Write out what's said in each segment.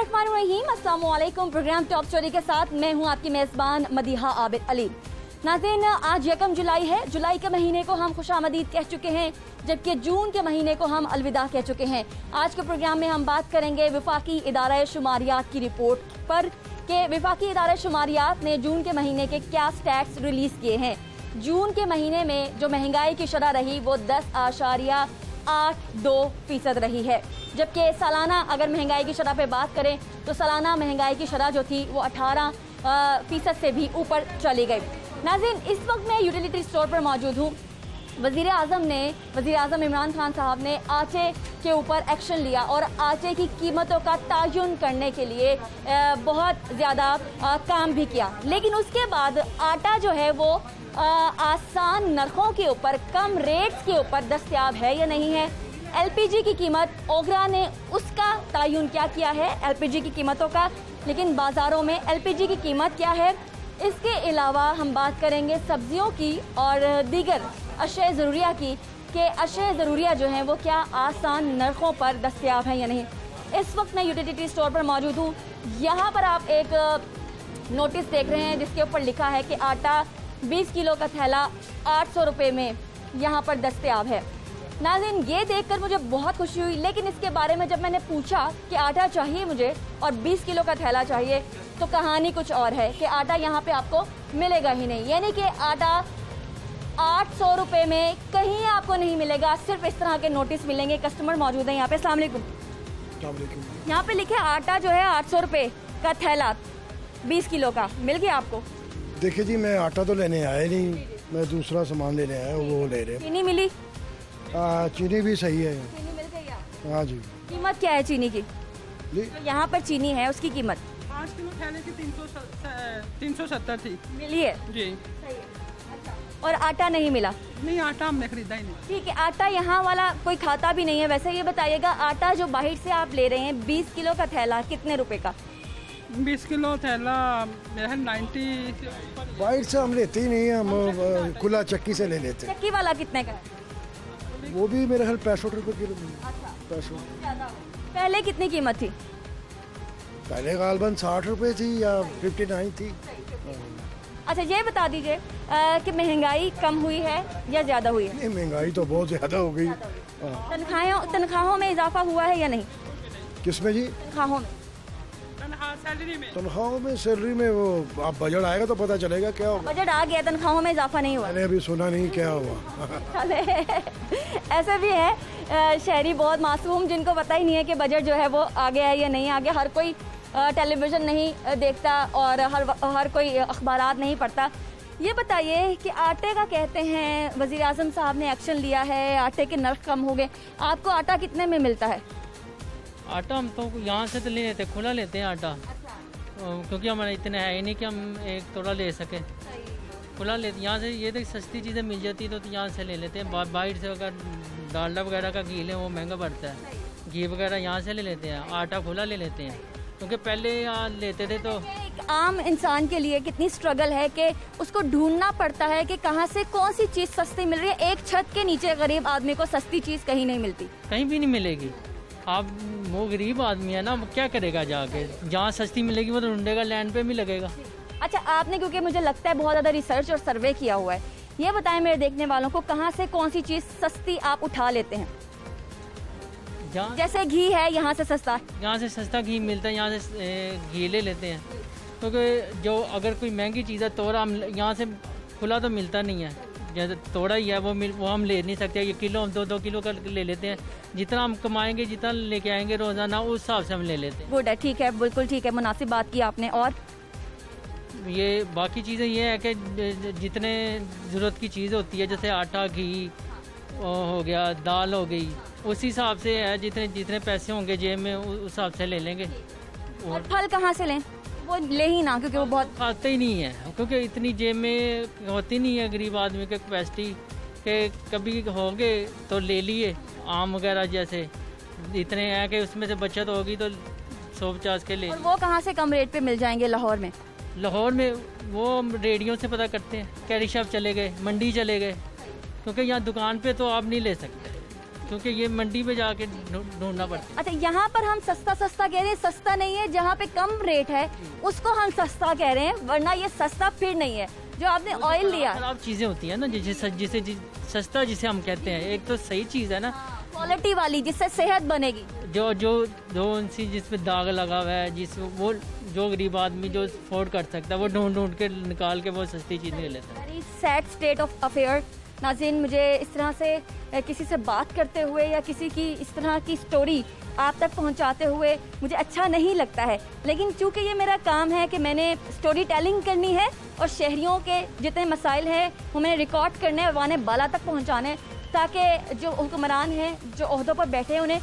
बिस्मिल्लाहिर्रहमानिर्रहीम, अस्सलाम वालेकुम। प्रोग्राम टॉप स्टोरी के साथ मैं हूं आपकी मेज़बान मदीहा आबिद अली। नाज़रीन, आज 1 जुलाई है। जुलाई के महीने को हम खुशामदीद कह चुके हैं, जबकि जून के महीने को हम अलविदा कह चुके हैं। आज के प्रोग्राम में हम बात करेंगे वफाकी इदारा शुमारियात की रिपोर्ट पर कि वफाकी इदारा शुमारियात ने जून के महीने के क्या स्टैट्स रिलीज़ किए हैं। जून के महीने में जो महंगाई की शरह रही वो 10.82% रही है, जबकि सालाना अगर महंगाई की शरह पे बात करें तो सालाना महंगाई की शरह जो थी वो 18% से भी ऊपर चली गई। नाज़रीन, इस वक्त मैं यूटिलिटी स्टोर पर मौजूद हूँ। वज़ीर आज़म इमरान खान साहब ने आटे के ऊपर एक्शन लिया और आटे की कीमतों का तयन करने के लिए बहुत ज़्यादा काम भी किया, लेकिन उसके बाद आटा जो है वो आसान नरखों के ऊपर, कम रेट्स के ऊपर दस्तयाब है या नहीं है। एलपीजी की कीमत, ओगरा ने उसका तयन क्या किया है एलपीजी की कीमतों का, लेकिन बाज़ारों में एलपीजी की कीमत क्या है। इसके अलावा हम बात करेंगे सब्जियों की और दीगर अशय ज़रूरिया की, कि अशय ज़रूरिया जो हैं वो क्या आसान नरखों पर दस्तयाब हैं या नहीं। इस वक्त मैं यूटिलिटी स्टोर पर मौजूद हूँ। यहाँ पर आप एक नोटिस देख रहे हैं जिसके ऊपर लिखा है कि आटा 20 किलो का थैला 800 रुपये में यहाँ पर दस्तयाब है। नाज़रीन, ये देखकर मुझे बहुत खुशी हुई, लेकिन इसके बारे में जब मैंने पूछा कि आटा चाहिए मुझे और 20 किलो का थैला चाहिए, तो कहानी कुछ और है कि आटा यहाँ पे आपको मिलेगा ही नहीं। यानी कि आटा 800 रुपये में कहीं आपको नहीं मिलेगा, सिर्फ इस तरह के नोटिस मिलेंगे। कस्टमर मौजूद है यहाँ पे। अस्सलाम वालेकुम। यहाँ पे लिखे आटा जो है 800 रुपये का थैला 20 किलो का, मिल गया आपको? देखिए जी, मैं आटा तो लेने आया नहीं, मैं दूसरा सामान लेने आया, वो ले रहे। चीनी मिली? चीनी भी सही है। चीनी मिल गई आपको? हाँ जी। कीमत क्या है चीनी की? जो यहाँ पर चीनी है उसकी कीमत 5 किलो थैले की 370 थी। मिली है जी। सही है। अच्छा। और आटा नहीं मिला? नहीं, आटा हमने खरीदा ही नहीं। ठीक है, आटा यहाँ वाला कोई खाता भी नहीं है। वैसे ये बताइएगा, आटा जो बाहर से आप ले रहे हैं 20 किलो का थैला कितने रुपए का? 20 किलो थैला मेरा 90। बाहर से हम लेते ही नहीं, हम खुला चक्की से ले लेते हैं। चक्की वाला कितने का है? वो भी मेरे ख्याल 65 रुपये किलो। 65। पहले कितनी कीमत थी? पहले गालबन 60 रुपये थी या 59 थी। अच्छा, ये बता दीजिए कि महंगाई कम हुई है या ज़्यादा हुई है? नहीं, महंगाई तो बहुत ज़्यादा हो गई। तनख्वाहों में इजाफा हुआ है या नहीं? किसमें जी? तनख्वाहों में। तनख्वाहों में, सैलरी में, वो आप बजट आएगा तो पता चलेगा क्या होगा। बजट आ गया, तनख्वाहों में इजाफा नहीं हुआ? मैंने अभी सुना नहीं क्या हुआ। चले ऐसे भी है शहरी बहुत मासूम, जिनको पता ही नहीं है कि बजट जो है वो आ गया है या नहीं आ गया। हर कोई टेलीविज़न नहीं देखता और हर कोई अखबारात नहीं पढ़ता। ये बताइए कि आटे का कहते हैं वज़ीर आज़म साहब ने एक्शन लिया है, आटे के नर्ख कम हो गए। आपको आटा कितने में मिलता है? आटा हम तो यहाँ से तो ले लेते, खुला लेते हैं आटा। क्योंकि हमारा इतना है ही नहीं कि हम एक तोड़ा ले सके। खुला लेते यहाँ से, ये तो सस्ती चीज़ें मिल जाती तो यहाँ से ले लेते हैं। बाहर से अगर डालडा वगैरह का घी लें वो महंगा पड़ता है, घी वगैरह यहाँ से ले लेते हैं। आटा खुला ले लेते हैं, क्योंकि पहले यहाँ लेते थे तो एक आम इंसान के लिए कितनी स्ट्रगल है कि उसको ढूंढना पड़ता है कि कहाँ से कौन सी चीज़ सस्ती मिल रही है। एक छत के नीचे गरीब आदमी को सस्ती चीज़ कहीं नहीं मिलती, कहीं भी नहीं मिलेगी। आप वो गरीब आदमी है ना, वो क्या करेगा जाके? जहाँ सस्ती मिलेगी वो तो ढूंढेगा, लैंड पे भी लगेगा। अच्छा, आपने क्योंकि मुझे लगता है बहुत ज़्यादा रिसर्च और सर्वे किया हुआ है, ये बताएं मेरे देखने वालों को, कहाँ से कौन सी चीज़ सस्ती आप उठा लेते हैं? जैसे घी है, यहाँ से सस्ता, यहाँ से सस्ता घी मिलता है, यहाँ से घी ले लेते हैं। क्योंकि जो अगर कोई महंगी चीज़ है, तोड़ा हम यहाँ से खुला तो मिलता नहीं है, जैसे तोड़ा ही है वो हम ले नहीं सकते। ये किलो हम 2-2 किलो का ले लेते हैं। जितना हम कमाएंगे, जितना लेके आएंगे रोज़ाना, उस हिसाब से हम ले लेते हैं। गुड है, ठीक है, बिल्कुल ठीक है, मुनासिब बात की आपने। और ये बाकी चीज़ें ये है कि जितने ज़रूरत की चीज़ होती है, जैसे आटा, घी हो गया, दाल हो गई, उस हिसाब से है। जितने पैसे होंगे जेब में उस हिसाब से ले लेंगे। और फल कहाँ से लें? वो ले ही ना, क्योंकि वो बहुत खाते ही नहीं है, क्योंकि इतनी जेब में होती नहीं है गरीब आदमी के कैपेसिटी के। कभी हो गए तो ले लिए, आम वगैरह जैसे इतने हैं कि उसमें से बचत होगी तो 150 के ले। और वो कहाँ से कम रेट पे मिल जाएंगे लाहौर में? लाहौर में वो रेडियो से पता करते हैं, कैरी शॉप चले गए, मंडी चले गए, क्योंकि यहाँ दुकान पे तो आप नहीं ले सकते। क्योंकि ये मंडी में जाके ढूंढना पड़ता है। अच्छा, यहाँ पर हम सस्ता सस्ता कह रहे हैं, सस्ता नहीं है। जहाँ पे कम रेट है उसको हम सस्ता कह रहे हैं, वरना ये सस्ता फिर नहीं है। जो आपने ऑयल लिया, खराब चीजें होती है ना, जिसे सस्ता जिसे हम कहते हैं, एक तो सही चीज है ना, क्वालिटी वाली जिससे सेहत बनेगी। जो जो उनसी जिसपे दाग लगा हुआ है, वो जो गरीब आदमी जो अफोर्ड कर सकता है वो ढूंढ के निकाल के वो सस्ती चीज ले लेता है। Very sad state of affair. नाज़रीन, मुझे इस तरह से किसी से बात करते हुए या किसी की इस तरह की स्टोरी आप तक पहुंचाते हुए मुझे अच्छा नहीं लगता है, लेकिन चूंकि ये मेरा काम है कि मैंने स्टोरी टेलिंग करनी है और शहरियों के जितने मसाइल हैं वो मैंने रिकॉर्ड करने हैं, वाने बाला तक पहुंचाने, ताकि जो हुक्मरान हैं, जो ओहदों पर बैठे हैं, उन्हें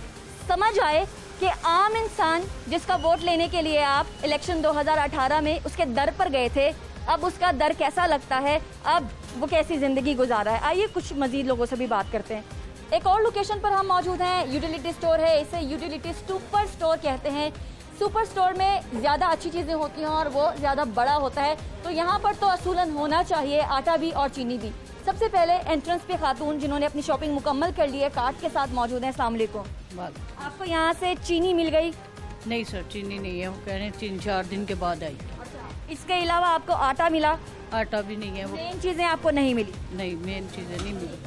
समझ आए कि आम इंसान जिसका वोट लेने के लिए आप इलेक्शन 2018 में उसके दर पर गए थे, अब उसका दर कैसा लगता है, अब वो कैसी ज़िंदगी गुजारा है। आइए कुछ मज़ीद लोगों से भी बात करते हैं। एक और लोकेशन पर हम मौजूद हैं, यूटिलिटी स्टोर है, इसे यूटिलिटी सुपर स्टोर कहते हैं। सुपर स्टोर में ज़्यादा अच्छी चीज़ें होती हैं और वो ज़्यादा बड़ा होता है, तो यहाँ पर तो असूलन होना चाहिए आटा भी और चीनी भी। सबसे पहले एंट्रेंस पे खातून जिन्होंने अपनी शॉपिंग मुकम्मल कर ली है, कार्ड के साथ मौजूद हैं। अस्सलाम वालेकुम। आपको यहाँ से चीनी मिल गई? नहीं सर, चीनी नहीं है, वो कह रहे हैं 3-4 दिन के बाद आई। इसके अलावा आपको आटा मिला? आटा भी नहीं है। वो मेन चीज़ें आपको नहीं मिली? नहीं, मेन चीज़ें नहीं मिली,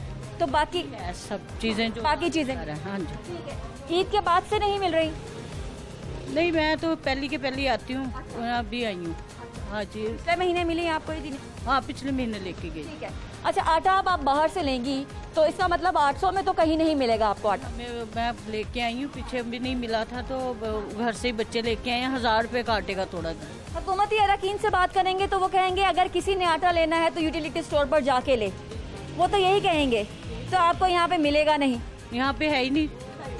तो बाकी सब चीज़ें जो बाकी चीज़ें हाँ जी। ईद के बाद से नहीं मिल रही? नहीं, मैं तो पहली के पहली आती हूँ, अभी आई हूँ। हाँ जी, पिछले महीने मिली है आपको ये चीज़ें? हाँ, पिछले महीने लेके गई। ठीक है। अच्छा, आटा अब आप बाहर से लेंगी तो इसका मतलब 800 में तो कहीं नहीं मिलेगा आपको आटा? मैं लेके आई हूँ, पीछे भी नहीं मिला था तो घर से ही बच्चे लेके आए हैं। 1000 रुपये का आटे का थोड़ा था। हुकूमती अरकान से बात करेंगे तो वो कहेंगे अगर किसी ने आटा लेना है तो यूटिलिटी स्टोर पर जाके ले, वो तो यही कहेंगे, तो आपको यहाँ पे मिलेगा नहीं। यहाँ पे है ही नहीं,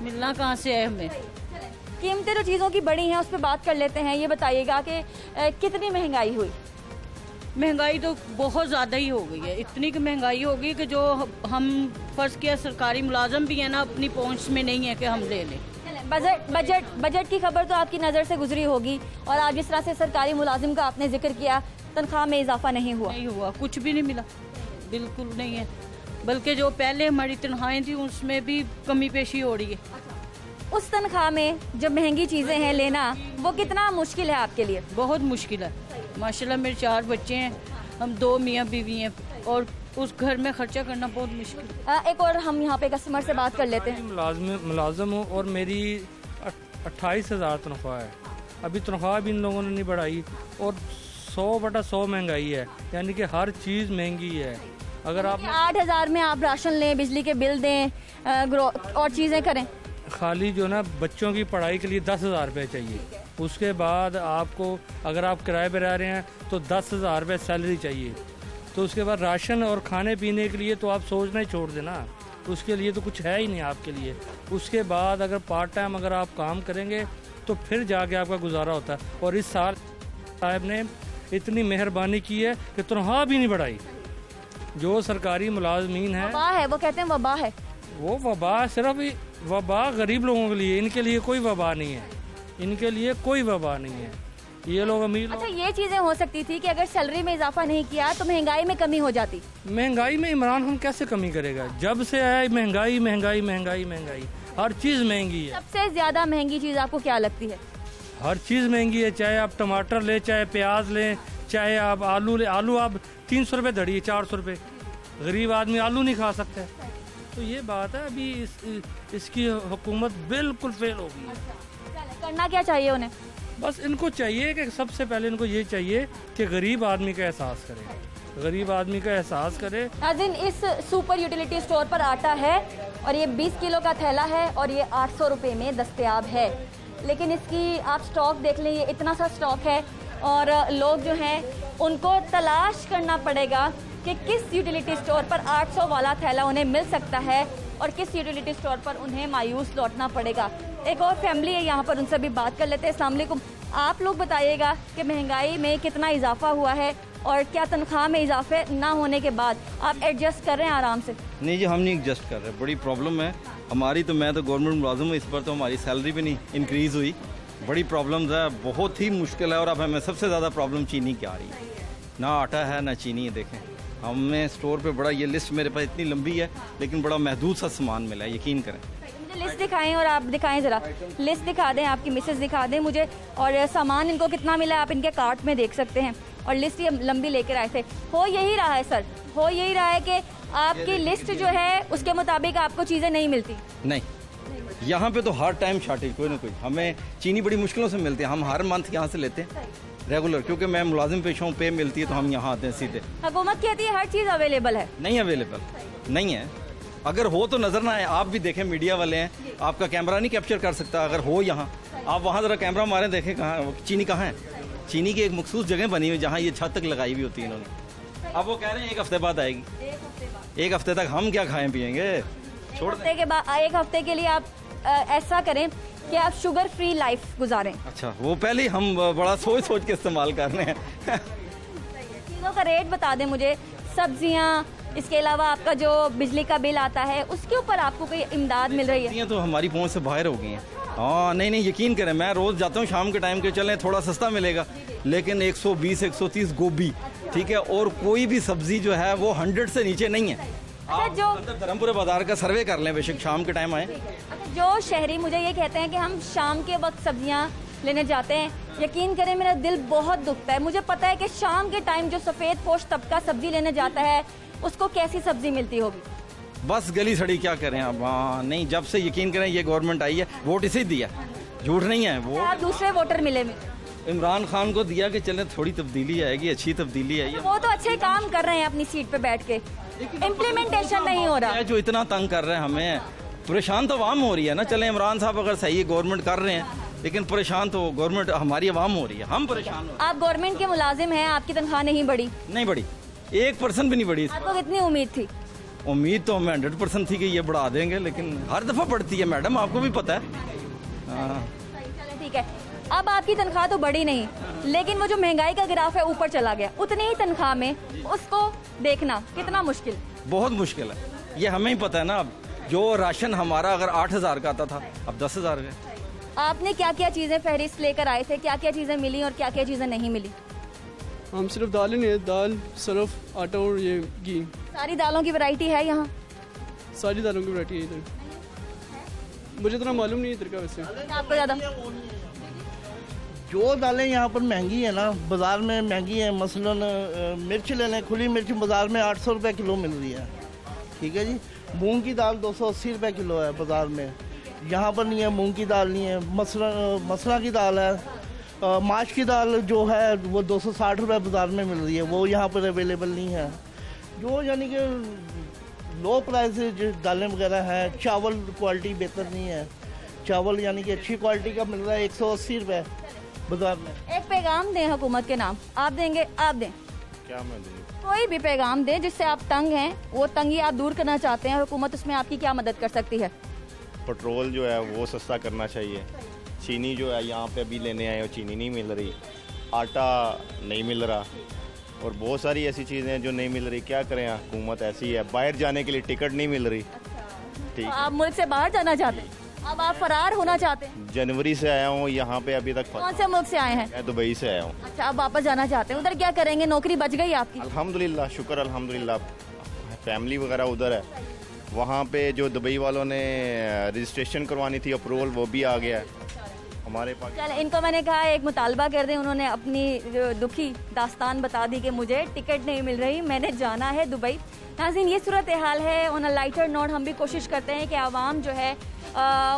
मिलना कहाँ से है हमें। कीमतें जो चीज़ों की बढ़ी हैं उस पर बात कर लेते हैं। ये बताइएगा कि कितनी महंगाई हुई? महंगाई तो बहुत ज़्यादा ही हो गई है। इतनी की महंगाई हो गई कि जो हम फर्ज किया सरकारी मुलाजम भी है ना, अपनी पहुंच में नहीं है कि हम ले लें। बजट की खबर तो आपकी नज़र से गुजरी होगी, और आप जिस तरह से सरकारी मुलाजिम का आपने जिक्र किया, तनख्वाह में इजाफा नहीं हुआ? नहीं हुआ, कुछ भी नहीं मिला, बिल्कुल नहीं है। बल्कि जो पहले हमारी तनख्वाहें थी उसमें भी कमी पेशी हो रही है। उस तनख्वाह में जब महंगी चीज़ें हैं लेना, वो कितना मुश्किल है आपके लिए? बहुत मुश्किल है। माशाल्लाह मेरे 4 बच्चे हैं, हम 2 मियाँ बीवी हैं, और उस घर में खर्चा करना बहुत मुश्किल। एक और हम यहाँ पे कस्टमर से बात कर लेते हैं। मुलाजिम हूँ और मेरी 28,000 तनख्वाह है। अभी तनख्वाह भी इन लोगों ने नहीं बढ़ाई और 100/100 महंगाई है, यानी कि हर चीज़ महंगी है। अगर आप 8,000 में आप राशन लें, बिजली के बिल दें और चीज़ें करें, खाली जो ना बच्चों की पढ़ाई के लिए 10,000 रुपये चाहिए। उसके बाद आपको अगर आप किराए पर रह रहे हैं तो 10,000 रुपये सैलरी चाहिए। तो उसके बाद राशन और खाने पीने के लिए तो आप सोचना ही छोड़ देना, उसके लिए तो कुछ है ही नहीं आपके लिए। उसके बाद अगर पार्ट टाइम अगर आप काम करेंगे तो फिर जाके आपका गुजारा होता है। और इस साल साहब ने इतनी मेहरबानी की है कि तनख्वाह भी नहीं बढ़ाई। जो सरकारी मुलाजमीन है, वबा है, वो कहते हैं वबा है। वो वबा सिर्फ वबा गरीब लोगों के लिए, इनके लिए कोई वबा नहीं है, इनके लिए कोई वबा नहीं है। ये लोग अमीर। अच्छा, ये चीजें हो सकती थी कि अगर सैलरी में इजाफा नहीं किया तो महंगाई में कमी हो जाती। महंगाई में इमरान खान कैसे कमी करेगा? जब से आया महंगाई महंगाई महंगाई महंगाई, हर चीज महंगी है। सबसे ज्यादा महंगी चीज आपको क्या लगती है? हर चीज महंगी है, चाहे आप टमाटर ले, चाहे प्याज लें, चाहे आप आलू ले। आलू आप 300 रुपये धड़ी है, 400 रुपये। गरीब आदमी आलू नहीं खा सकता। तो ये बात है, अभी इसकी हुकूमत बिल्कुल फेल हो गई है। करना क्या चाहिए उन्हें? बस इनको चाहिए कि सबसे पहले इनको ये चाहिए कि गरीब आदमी का एहसास करे, गरीब आदमी का एहसास करे। नाज़रीन, इस सुपर यूटिलिटी स्टोर पर आटा है और ये 20 किलो का थैला है और ये 800 रुपये में दस्तयाब है। लेकिन इसकी आप स्टॉक देख लें, ये इतना सा स्टॉक है और लोग जो हैं उनको तलाश करना पड़ेगा कि किस यूटिलिटी स्टोर पर 800 वाला थैला उन्हें मिल सकता है और किस यूटिलिटी स्टोर पर उन्हें मायूस लौटना पड़ेगा। एक और फैमिली है यहाँ पर, उनसे भी बात कर लेते हैं। अस्सलाम वालेकुम। आप लोग बताइएगा कि महंगाई में कितना इजाफा हुआ है और क्या तनख्वाह में इजाफे ना होने के बाद आप एडजस्ट कर रहे हैं आराम से? नहीं जी, हम नहीं एडजस्ट कर रहे, बड़ी प्रॉब्लम है हमारी। तो मैं तो गवर्नमेंट मुलाजिम हूँ, इस पर तो हमारी सैलरी भी नहीं इंक्रीज़ हुई। बड़ी प्रॉब्लम्स है, बहुत ही मुश्किल है। और अब हमें सबसे ज़्यादा प्रॉब्लम चीनी की आ रही है, ना आटा है ना चीनी है। देखें हमें स्टोर पे बड़ा, ये लिस्ट मेरे पास इतनी लंबी है लेकिन बड़ा महदूद सा सामान मिला है, यकीन करें। मुझे लिस्ट दिखाएं और आप दिखाएं ज़रा, लिस्ट दिखा दें, आपकी मिसेस दिखा दें मुझे, और सामान इनको कितना मिला है आप इनके कार्ट में देख सकते हैं। और लिस्ट ये लंबी लेकर आए थे। हो यही रहा है सर, हो यही रहा है कि आपकी लिस्ट जो है उसके मुताबिक आपको चीज़ें नहीं मिलती। नहीं, यहाँ पे तो हर टाइम शॉर्टेज कोई ना कोई। हमें चीनी बड़ी मुश्किलों से मिलती है, हम हर मंथ यहाँ से लेते हैं रेगुलर, क्योंकि मैं मुलाजिम पेशा हूँ, पे मिलती है तो हम यहाँ आते हैं सीधे। हुकूमत कहती है हर चीज़ अवेलेबल है, नहीं अवेलेबल नहीं है। अगर हो तो नजर ना आए, आप भी देखें, मीडिया वाले हैं, आपका कैमरा नहीं कैप्चर कर सकता। अगर हो यहाँ, आप वहाँ जरा कैमरा मारें, देखें कहाँ चीनी कहाँ है। चीनी की एक मखसूस जगह बनी हुई जहाँ ये छत तक लगाई हुई होती है इन्होंने। अब वो कह रहे हैं 1 हफ्ते बाद आएगी। 1 हफ्ते तक हम क्या खाएं पियेंगे? छोड़ दें। एक हफ्ते के लिए आप ऐसा करें कि आप शुगर फ्री लाइफ गुजारें। अच्छा, वो पहले ही हम बड़ा सोच सोच के इस्तेमाल कर रहे हैं। चीज़ों का रेट बता दें मुझे, सब्जियां, इसके अलावा आपका जो बिजली का बिल आता है उसके ऊपर आपको कोई इमदाद मिल रही है? ये तो हमारी पहुंच से बाहर हो गई हैं। हाँ, नहीं यकीन करें, मैं रोज जाता हूँ शाम के टाइम के, चलें थोड़ा सस्ता मिलेगा, लेकिन 120 130 गोभी, ठीक है, और कोई भी सब्जी जो है वो 100 से नीचे नहीं है। आप जो धर्मपुरा बाजार का सर्वे कर लें, बेशक शाम के टाइम आए। जो शहरी मुझे ये कहते हैं कि हम शाम के वक्त सब्जियां लेने जाते हैं, यकीन करें मेरा दिल बहुत दुखता है। मुझे पता है कि शाम के टाइम जो सफ़ेद पोश तबका सब्जी लेने जाता है उसको कैसी सब्जी मिलती होगी। बस गली सड़ी, क्या करें अब। हाँ, नहीं, जब से यकीन करें ये गवर्नमेंट आई है, वोट इसे दिया, झूठ नहीं है। वो आप दूसरे वोटर मिले इमरान खान को दिया कि चले थोड़ी तब्दीली आएगी, अच्छी तब्दीली आई है। वो तो अच्छे काम कर रहे हैं अपनी सीट पे बैठ के, इम्प्लीमेंटेशन नहीं हो रहा। जो इतना तंग कर रहे हैं हमें, परेशान तो आवाम हो रही है ना। चले इमरान साहब अगर सही गवर्नमेंट कर रहे हैं, लेकिन परेशान तो गवर्नमेंट हमारी आवाम हो रही है, हम परेशान हो। आप गवर्नमेंट के मुलाजिम हैं, आपकी तनख्वाह नहीं बढ़ी? नहीं बढ़ी, 1% भी नहीं बढ़ी। आपको कितनी उम्मीद थी? उम्मीद तो हमें 100% थी कि ये बढ़ा देंगे, लेकिन हर दफा बढ़ती है मैडम, आपको भी पता है। ठीक है, अब आपकी तनख्वाह तो बढ़ी नहीं, लेकिन वो जो महंगाई का ग्राफ है ऊपर चला गया, उतनी ही तनख्वाह में उसको देखना कितना मुश्किल? बहुत मुश्किल है, ये हमें ही पता है ना। अब जो राशन हमारा अगर 8000 का आता था, अब 10,000 का। आपने क्या क्या चीज़ें फहरिस्त लेकर आए थे, क्या क्या चीज़ें मिली और क्या क्या चीज़ें नहीं मिली? हम सिर्फ दाल ही नहीं, दाल, सर्फ, आटा और ये घी। सारी दालों की वैरायटी है यहाँ? सारी दालों की वैरायटी है इधर। मुझे इतना मालूम नहीं इधर का वैसे। आपको ज़्यादा? जो दालें यहाँ पर महंगी है ना, बाज़ार में महंगी है। मसलन मिर्च ले लें, खुली मिर्च बाज़ार में 800 रुपये किलो मिल रही है, ठीक है जी। मूंग की दाल 280 रुपये किलो है बाज़ार में, यहाँ पर नहीं है। मूंग की दाल नहीं है। मसला की दाल है, माश की दाल जो है वो 260 रुपये बाज़ार में मिल रही है, वो यहाँ पर अवेलेबल नहीं है। जो यानी कि लो प्राइस जो दालें वगैरह हैं। चावल क्वालिटी बेहतर नहीं है, चावल यानी कि अच्छी क्वालिटी का मिल रहा है 180 रुपये बाजार में। एक पैगाम दें हुकूमत के नाम, आप देंगे? आप दें, क्या मैं दूँ? कोई भी पैगाम दें जिससे आप तंग हैं, वो तंगी आप दूर करना चाहते हैं, हुकूमत उसमें आपकी क्या मदद कर सकती है? पेट्रोल जो है वो सस्ता करना चाहिए। चीनी जो है यहाँ पे अभी लेने आए हो, चीनी नहीं मिल रही, आटा नहीं मिल रहा, और बहुत सारी ऐसी चीज़ें हैं जो नहीं मिल रही। क्या करें, हुकूमत ऐसी है। बाहर जाने के लिए टिकट नहीं मिल रही। ठीक, आप मुल्क से बाहर जाना चाहते हैं, अब आप फरार होना चाहते हैं? जनवरी से आया हूँ यहाँ पे, अभी तक। कौन से मुल्क से आए हैं? मैं दुबई से आया हूँ। अच्छा, अब वापस जाना चाहते हैं, उधर क्या करेंगे? नौकरी बच गई आपकी? अल्हम्दुलिल्लाह, शुक्र अल्हम्दुलिल्लाह, फैमिली वगैरह उधर है। वहाँ पे जो दुबई वालों ने रजिस्ट्रेशन करवानी थी, अप्रूवल, वो भी आ गया है हमारे पास। चल, इनको मैंने कहा एक मुतालबा कर दें, उन्होंने अपनी जो दुखी दास्तान बता दी कि मुझे टिकट नहीं मिल रही, मैंने जाना है दुबई। नाज़रीन, ये सूरत हाल है। ऑन अ लाइटर नोट हम भी कोशिश करते हैं कि आवाम जो है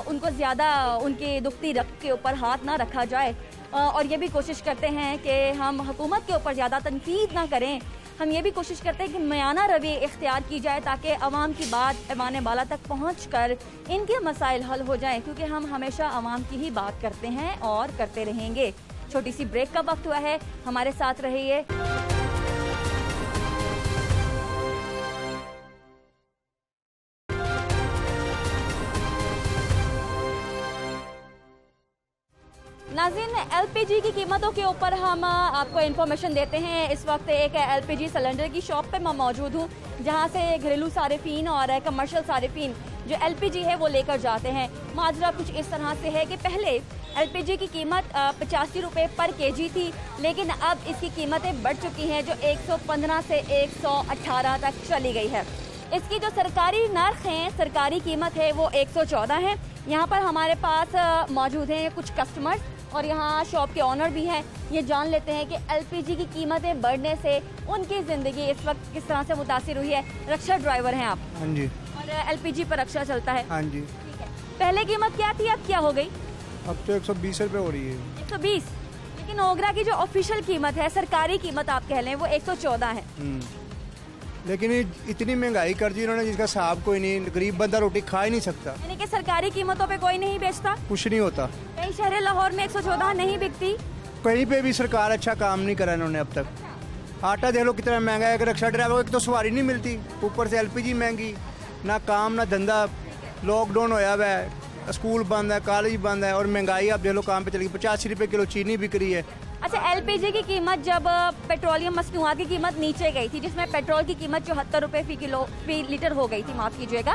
उनको ज़्यादा उनकी दुखती रख के ऊपर हाथ ना रखा जाए, और ये भी कोशिश करते हैं कि हम हुकूमत के ऊपर ज़्यादा तनकीद ना करें। हम ये भी कोशिश करते हैं कि मयाना रवि इख्तियार की जाए ताकि अवाम की बात ऐवान बाला तक पहुँच कर इनके मसाइल हल हो जाएं, क्योंकि हम हमेशा अवाम की ही बात करते हैं और करते रहेंगे। छोटी सी ब्रेक का वक्त हुआ है, हमारे साथ रहिए। नाज़रीन, एलपीजी की कीमतों के ऊपर हम आपको इन्फॉर्मेशन देते हैं। इस वक्त एक एलपीजी सिलेंडर की शॉप पे मैं मौजूद हूँ, जहाँ से घरेलू सारिफीन और कमर्शियल सारिफीन जो एलपीजी है वो लेकर जाते हैं। माजरा कुछ इस तरह से है कि पहले एलपीजी की कीमत 85 रुपये पर केजी थी, लेकिन अब इसकी कीमतें बढ़ चुकी हैं जो 115 से 118 तक चली गई है। इसकी जो सरकारी नर्ख है, सरकारी कीमत है वो 114 है। यहाँ पर हमारे पास मौजूद हैं कुछ कस्टमर्स और यहाँ शॉप के ऑनर भी हैं। ये जान लेते हैं कि एलपीजी की कीमतें बढ़ने से उनकी ज़िंदगी इस वक्त किस तरह से मुतासिर हुई है। रक्षा ड्राइवर हैं आप? हाँ जी। और एलपीजी पर रक्षा चलता है? हाँ जी। ठीक है। पहले कीमत क्या थी, अब क्या हो गई? अब तो 120 रुपये हो रही है। 120? लेकिन ओगरा की जो ऑफिशियल कीमत है, सरकारी कीमत आप कह लें, वो 114 है। लेकिन इतनी महंगाई कर दी इन्होंने जिसका हिसाब कोई नहीं, गरीब बंदा रोटी खा ही नहीं सकता। यानी कि सरकारी कीमतों पे कोई नहीं बेचता? कुछ नहीं होता। कई शहर लाहौर में 114 नहीं बिकती? कहीं पे भी सरकार अच्छा काम नहीं करा इन्होंने अब तक। आटा देख लो कितना महंगा है, रक्षा ड्राइवर को एक तो सवारी नहीं मिलती, ऊपर से एलपीजी महंगी, ना काम ना धंधा, लॉकडाउन होया हुआ है, स्कूल बंद है, कॉलेज बंद है और महंगाई आप देख लो काम पे चली गई। 85 रुपये किलो चीनी बिक रही है। अच्छा, एलपीजी की कीमत जब पेट्रोलियम मसनूआत की कीमत नीचे गई थी, जिसमें पेट्रोल की कीमत 74 रुपये फी लीटर हो गई थी, माफ़ कीजिएगा,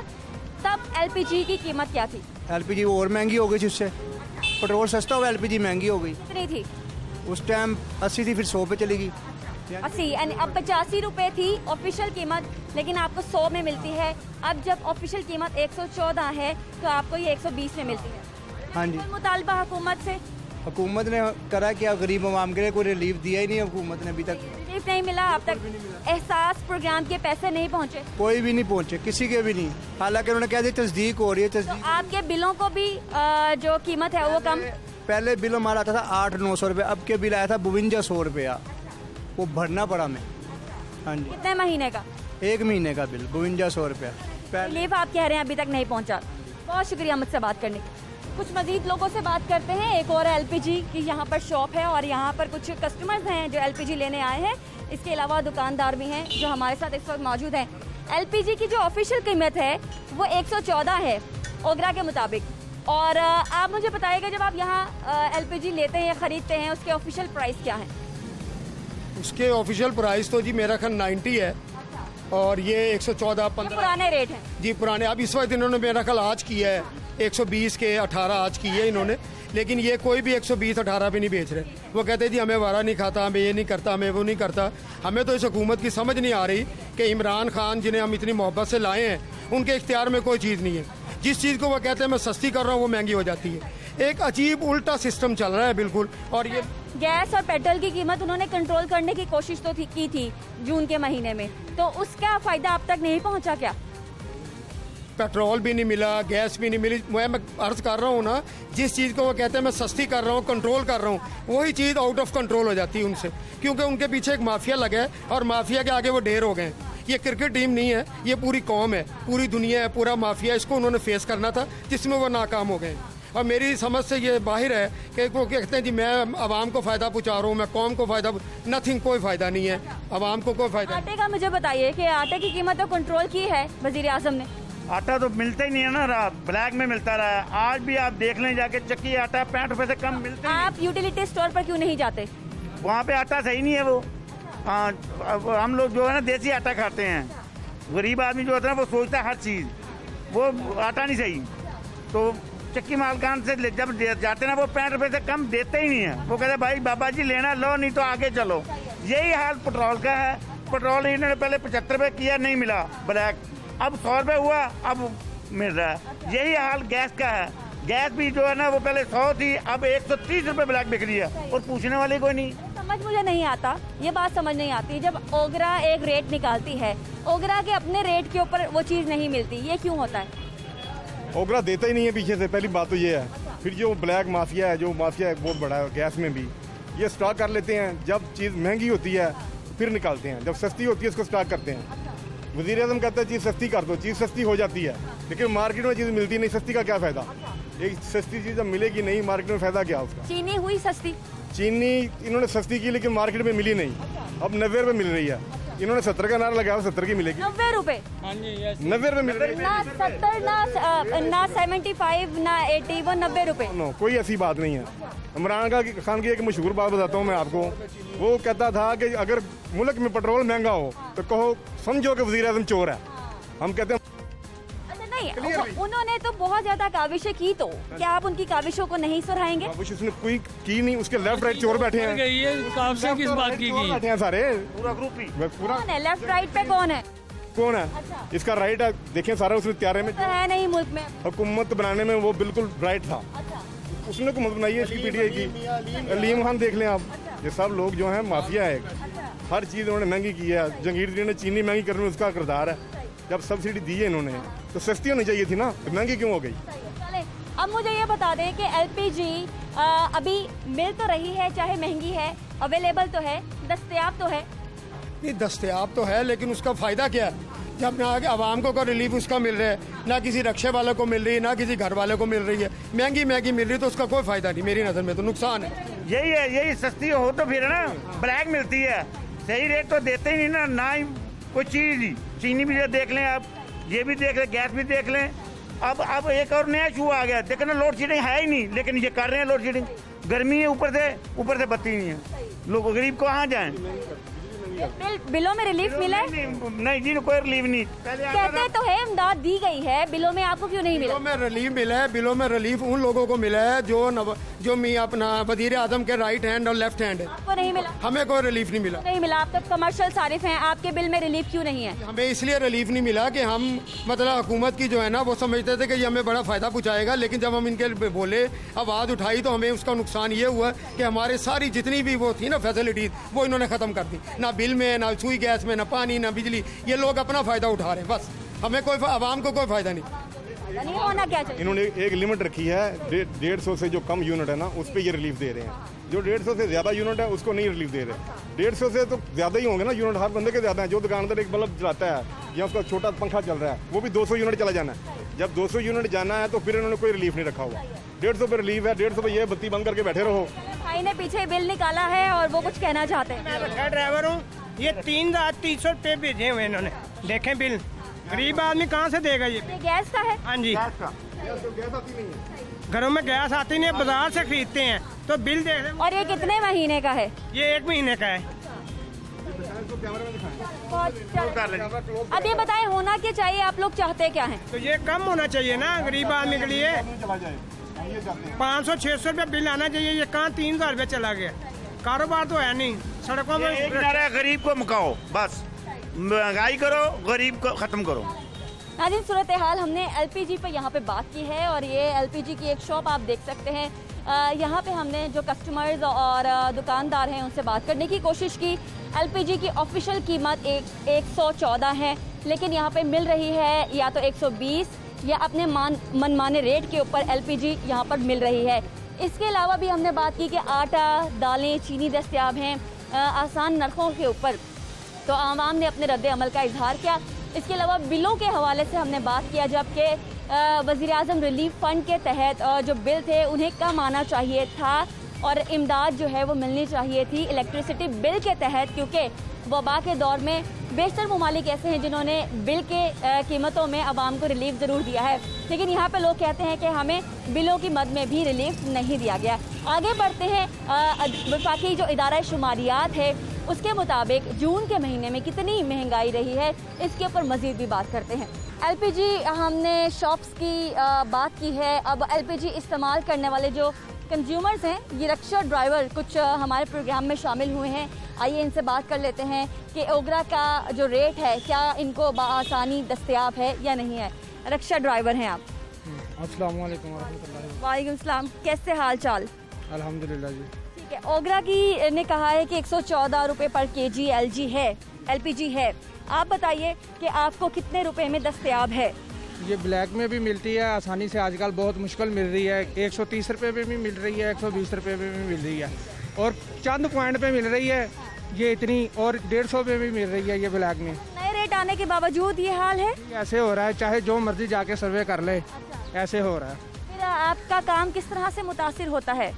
तब एलपीजी की कीमत क्या थी? एलपीजी और महंगी हो गई थी उससे। पेट्रोल सस्ता हुआ, एलपीजी महंगी हो गई। कितनी थी? उस टाइम 80 थी, फिर 100 पे चली गई। 80 यानी अब 85 रुपये थी ऑफिशियल कीमत, लेकिन आपको 100 में मिलती है। अब जब ऑफिशियल कीमत 114 है तो आपको ये 120 में मिलती है। हाँ जी। मुतालबा हुकूमत से? हुकूमत ने करा क्या, गरीब आवाम के लिए कोई रिलीफ दिया ही नहीं हुकूमत ने अभी तक। रिलीफ नहीं मिला अब तक? एहसास प्रोग्राम के पैसे नहीं पहुँचे? कोई भी नहीं पहुँचे, किसी के भी नहीं। हालांकि उन्होंने कहा तस्दीक हो रही है। तो आपके बिलों को भी जो कीमत है वो कम? पहले बिल हमारा आता था 800-900 रुपये, अब के बिल आया था 5200 रुपया, वो भरना पड़ा हमें। हाँ जी। कितने महीने का? 1 महीने का बिल 5200 रुपया। रिलीफ आप कह रहे हैं अभी तक नहीं पहुंचा। बहुत शुक्रिया मुझसे बात करने की। कुछ मजीद लोगों से बात करते हैं। एक और एलपीजी की यहाँ पर शॉप है और यहाँ पर कुछ कस्टमर्स हैं जो एलपीजी लेने आए हैं। इसके अलावा दुकानदार भी हैं जो हमारे साथ इस वक्त मौजूद हैं। एलपीजी की जो ऑफिशियल कीमत है वो 114 है ओगरा के मुताबिक। और आप मुझे बताइएगा, जब आप यहाँ एलपीजी लेते हैं या ख़रीदते हैं, उसके ऑफिशियल प्राइस क्या है? उसके ऑफिशियल प्राइस तो जी मेरा ख्याल 90 है और ये 114-15 पुराने रेट हैं जी, पुराने। अब इस वक्त इन्होंने मेरा ख्याल आज किया है 120 के 18 आज की है इन्होंने, लेकिन ये कोई भी 120-18 पे नहीं बेच रहे। वो कहते हैं जी हमें वारा नहीं खाता, हमें ये नहीं करता, हमें वो नहीं करता। हमें तो इस हुकूमत की समझ नहीं आ रही कि इमरान खान जिन्हें हम इतनी मोहब्बत से लाए हैं, उनके इख्तियार में कोई चीज़ नहीं है। जिस चीज़ को वो कहते हैं मैं सस्ती कर रहा हूँ, वो महंगी हो जाती है। एक अजीब उल्टा सिस्टम चल रहा है बिल्कुल। और ये गैस और पेट्रोल की कीमत उन्होंने कंट्रोल करने की कोशिश तो की थी जून के महीने में, तो उसका फायदा अब तक नहीं पहुंचा क्या? पेट्रोल भी नहीं मिला, गैस भी नहीं मिली। मैं अर्ज कर रहा हूँ ना, जिस चीज़ को वो कहते हैं मैं सस्ती कर रहा हूँ, कंट्रोल कर रहा हूँ, वही चीज़ आउट ऑफ कंट्रोल हो जाती है उनसे, क्योंकि उनके पीछे एक माफिया लगा है और माफिया के आगे वो ढेर हो गए। ये क्रिकेट टीम नहीं है, ये पूरी कौम है, पूरी दुनिया है, पूरा माफिया। इसको उन्होंने फेस करना था, जिसमें वो नाकाम हो गए। और मेरी समझ से ये बाहर है कि वो कहते हैं जी मैं आवाम को फ़ायदा पहुँचा रहा हूँ, मैं कौम को फ़ायदा, नथिंग, कोई फ़ायदा नहीं है, आवाम को कोई फ़ायदा। आटे का मुझे बताइए कि आटे की कीमत तो कंट्रोल की है वज़ीर आज़म ने। आटा तो मिलता ही नहीं है ना, ब्लैक में मिलता रहा है। आज भी आप देख लें जाके, चक्की आटा 65 रुपए से कम मिलता है। आप यूटिलिटी स्टोर पर क्यों नहीं जाते? वहाँ पे आटा सही नहीं है वो। हाँ, हम लोग जो है ना देसी आटा खाते हैं। गरीब आदमी जो होता है वो सोचता है हर चीज़, वो आटा नहीं सही। तो चक्की मालकान से जब जाते ना, वो 65 रुपए से कम देते ही नहीं है। वो कहते भाई बाबा जी लेना लो, नहीं तो आगे चलो। यही हाल पेट्रोल का है। पेट्रोल इन्होंने पहले 75 रुपए किया, नहीं मिला ब्लैक, अब 100 रुपये हुआ, अब मिल रहा है। यही हाल गैस का है। गैस भी जो है ना वो पहले 100 थी, अब 130 रुपये ब्लैक बिक रही है और पूछने वाले कोई नहीं। समझ मुझे नहीं आता, ये बात समझ नहीं आती। जब ओगरा एक रेट निकालती है, ओगरा के अपने रेट के ऊपर वो चीज़ नहीं मिलती, ये क्यों होता है? ओगरा देता ही नहीं है पीछे से, पहली बात तो ये है। फिर जो ब्लैक माफिया है, जो माफिया है बहुत बड़ा है गैस में भी, ये स्टॉक कर लेते हैं। जब चीज़ महंगी होती है फिर निकालते हैं, जब सस्ती होती है उसको स्टॉक करते हैं। वज़ीर आज़म कहता है चीज़ सस्ती कर दो, चीज़ सस्ती हो जाती है, लेकिन मार्केट में चीज़ मिलती नहीं। सस्ती का क्या फ़ायदा? एक सस्ती चीज़ जब मिलेगी नहीं, मार्केट में फ़ायदा क्या उसका? चीनी हुई सस्ती, चीनी इन्होंने सस्ती की लेकिन मार्केट में मिली नहीं, अब 90 रुपये मिल रही है। इन्होंने 70 का नारा लगाया, 70 की मिलेगी। 90 रुपये? 90 रुपये मिल रही है। ना 70 ना 75 ना 80, वो 90 रुपये। नो, कोई ऐसी बात नहीं है। इमरान खान की एक मशहूर बात बताता हूँ मैं आपको। वो कहता था कि अगर मुल्क में पेट्रोल महंगा हो तो कहो समझो कि वज़ीर आज़म चोर है। हम कहते हैं नहीं, उन्होंने तो बहुत ज्यादा काविशें की, तो क्या आप उनकी काविशों को नहीं सराहेंगे? काविश उसने कोई की नहीं, उसके लेफ्ट राइट चोर बैठे हैं। काविशें किस बात की गई? बैठे हैं सारे, पूरा ग्रुप ही। पूरा कौन है लेफ्ट राइट पे? कौन है? कौन है? इसका राइट है, देखें सारा उसने तैयारी में तो है नहीं मुल्क में हुकूमत बनाने में वो बिल्कुल राइट था। उसने हुकूमत बनाई है इसकी पीटीआई की। अलीम खान देख लें आप, ये सब लोग जो हैं माफिया है, हर चीज़ उन्होंने महंगी की है। जहांगीर जी ने चीनी महंगी करने में उसका किरदार है। जब सब्सिडी दी है इन्होंने तो सस्ती होनी चाहिए थी ना, तो महंगी क्यों हो गई? अब मुझे ये बता दें कि एलपीजी अभी मिल तो रही है, चाहे महंगी है, अवेलेबल तो है, दस्तयाब तो है। नहीं, दस्तयाब तो है, लेकिन उसका फायदा क्या है जब ना आवाम को रिलीफ उसका मिल रहा है, ना किसी रक्षे वाले को मिल रही है, ना किसी घर वाले को मिल रही है। महंगी महंगी मिल रही है तो उसका कोई फायदा नहीं, मेरी नज़र में तो नुकसान है। यही है, यही सस्ती हो तो फिर ना ब्लैक मिलती है, सही रेट तो देते ही नहीं ना, ना ही कोई चीज़ ही। चीनी भी देख लें आप, ये भी देख लें, गैस भी देख लें। अब एक और नया इशू आ गया, देखना लोड शेडिंग है ही नहीं, लेकिन ये कर रहे हैं लोड शेडिंग। गर्मी है, ऊपर से बत्ती नहीं है, लोग गरीब कहाँ जाएं? बिलों में रिलीफ मिला है? नहीं जी, कोई रिलीफ नहीं। कहते तो है इमदाद दी गई है, बिलों में आपको क्यों नहीं मिला? बिलों में रिलीफ मिला है, बिलों में रिलीफ उन लोगों को मिला है जो मी अपना वजीर आजम के राइट हैंड और लेफ्ट हैंड है। आपको नहीं मिला? हमें कोई रिलीफ नहीं मिला। नहीं मिला। आप तो कमर्शियल सारिफ हैं, आपके बिल में रिलीफ क्यों नहीं है? हमें इसलिए रिलीफ नहीं मिला कि हम मतलब हुकूमत की जो है ना वो समझते थे कि ये हमें बड़ा फायदा पहुंचाएगा, लेकिन जब हम इनके बोले, आवाज़ उठाई, तो हमें उसका नुकसान ये हुआ कि हमारे सारी जितनी भी वो थी ना फैसिलिटीज वो इन्होंने ख़त्म कर दी। ना बिल में, ना सुई गैस में, ना पानी, ना बिजली, ये लोग अपना फायदा उठा रहे हैं बस। हमें कोई आवाम को कोई फायदा नहीं। नहीं होना क्या चाहिए? इन्होंने एक लिमिट रखी है, 150 से जो कम यूनिट है ना उस पर ये रिलीफ दे रहे हैं। जो 150 से ज़्यादा यूनिट है उसको नहीं रिलीफ दे रहे। 150 से तो ज़्यादा ही होंगे ना यूनिट, हर बंदे के ज़्यादा है। जो दुकानदार एक बल्ब जलाता है या उसका छोटा पंखा चल रहा है, वो भी 200 यूनिट चला जाना है। जब 200 यूनिट जाना है तो फिर इन्होंने कोई रिलीफ नहीं रखा हुआ। 150 पे रिलीफ है, 150 पे ये बत्ती बंद करके बैठे रहो। भाई ने पीछे बिल निकाला है और वो कुछ कहना चाहते हैं। मैं ड्राइवर हूँ, ये 3,300 रुपये भेजे हुए इन्होंने, देखें बिल। गरीब आदमी कहाँ से देगा? ये गैस का है? हाँ जी, घरों में गैस आती नहीं, बाजार से खरीदते हैं तो बिल देख रहे हैं। और ये कितने महीने का है? ये 1 महीने का है। अब ये बताएं होना क्या चाहिए, आप लोग चाहते क्या हैं? तो ये कम होना चाहिए ना गरीब आदमी के लिए। 500-600 रुपये बिल आना चाहिए, ये कहाँ 3,000 रुपये चला गया। कारोबार तो है नहीं, सड़कों में एक नारा गरीब को मुकाओ, बस महंगाई करो, गरीब को खत्म करो। नाज़रीन, सूरत हाल हमने एलपीजी पे यहाँ पे बात की है और ये एलपीजी की एक शॉप आप देख सकते हैं। यहाँ पे हमने जो कस्टमर्स और दुकानदार हैं उनसे बात करने की कोशिश की। एलपीजी की ऑफिशियल कीमत 114 है, लेकिन यहाँ पे मिल रही है या तो 120 या अपने मनमाने रेट के ऊपर एलपीजी यहाँ पर मिल रही है। इसके अलावा भी हमने बात की कि आटा, दालें, चीनी दस्तयाब हैं आसान नरखों के ऊपर, तो आवाम ने अपने रद्द अमल का इजहार किया। इसके अलावा बिलों के हवाले से हमने बात किया, जबकि वज़ीर आज़म रिलीफ फ़ंड के तहत जो बिल थे उन्हें कम आना चाहिए था और इमदाद जो है वो मिलनी चाहिए थी इलेक्ट्रिसिटी बिल के तहत, क्योंकि वबा के दौर में बेशतर ममालिक ऐसे हैं जिन्होंने बिल के कीमतों में आवाम को रिलीफ ज़रूर दिया है, लेकिन यहाँ पे लोग कहते हैं कि हमें बिलों की मद में भी रिलीफ नहीं दिया गया। आगे बढ़ते हैं, वफाकी जो इदारा शुमारियात है उसके मुताबिक जून के महीने में कितनी महंगाई रही है, इसके ऊपर मज़ीद भी बात करते हैं। एलपीजी हमने शॉप्स की बात की है। अब एलपीजी इस्तेमाल करने वाले जो कंज्यूमर्स हैं, ये रिक्शा ड्राइवर कुछ हमारे प्रोग्राम में शामिल हुए हैं। आइए इनसे बात कर लेते हैं कि ओगरा का जो रेट है क्या इनको आसानी दस्तयाब है या नहीं है। रिक्शा ड्राइवर हैं आप। अस्सलाम वालेकुम वरहमतुल्लाह। वालेकुम सलाम, कैसे हाल चाल? अल्हम्दुलिल्लाह जी। ठीक है, ओगरा की ने कहा है कि 114 रुपये पर केजी एलपीजी है। आप बताइए कि आपको कितने रुपए में दस्तयाब है? ये ब्लैक में भी मिलती है आसानी से, आजकल बहुत मुश्किल मिल रही है। 130 रुपये में भी मिल रही है, 120 रुपये में भी मिल रही है और चंद पॉइंट पे मिल रही है ये इतनी, और 150 में भी मिल रही है ये ब्लैक में। नए रेट आने के बावजूद ये हाल है? ऐसे हो रहा है, चाहे जो मर्जी जाके सर्वे कर ले। ऐसे हो रहा है। फिर आपका काम किस तरह से मुतासिर होता है?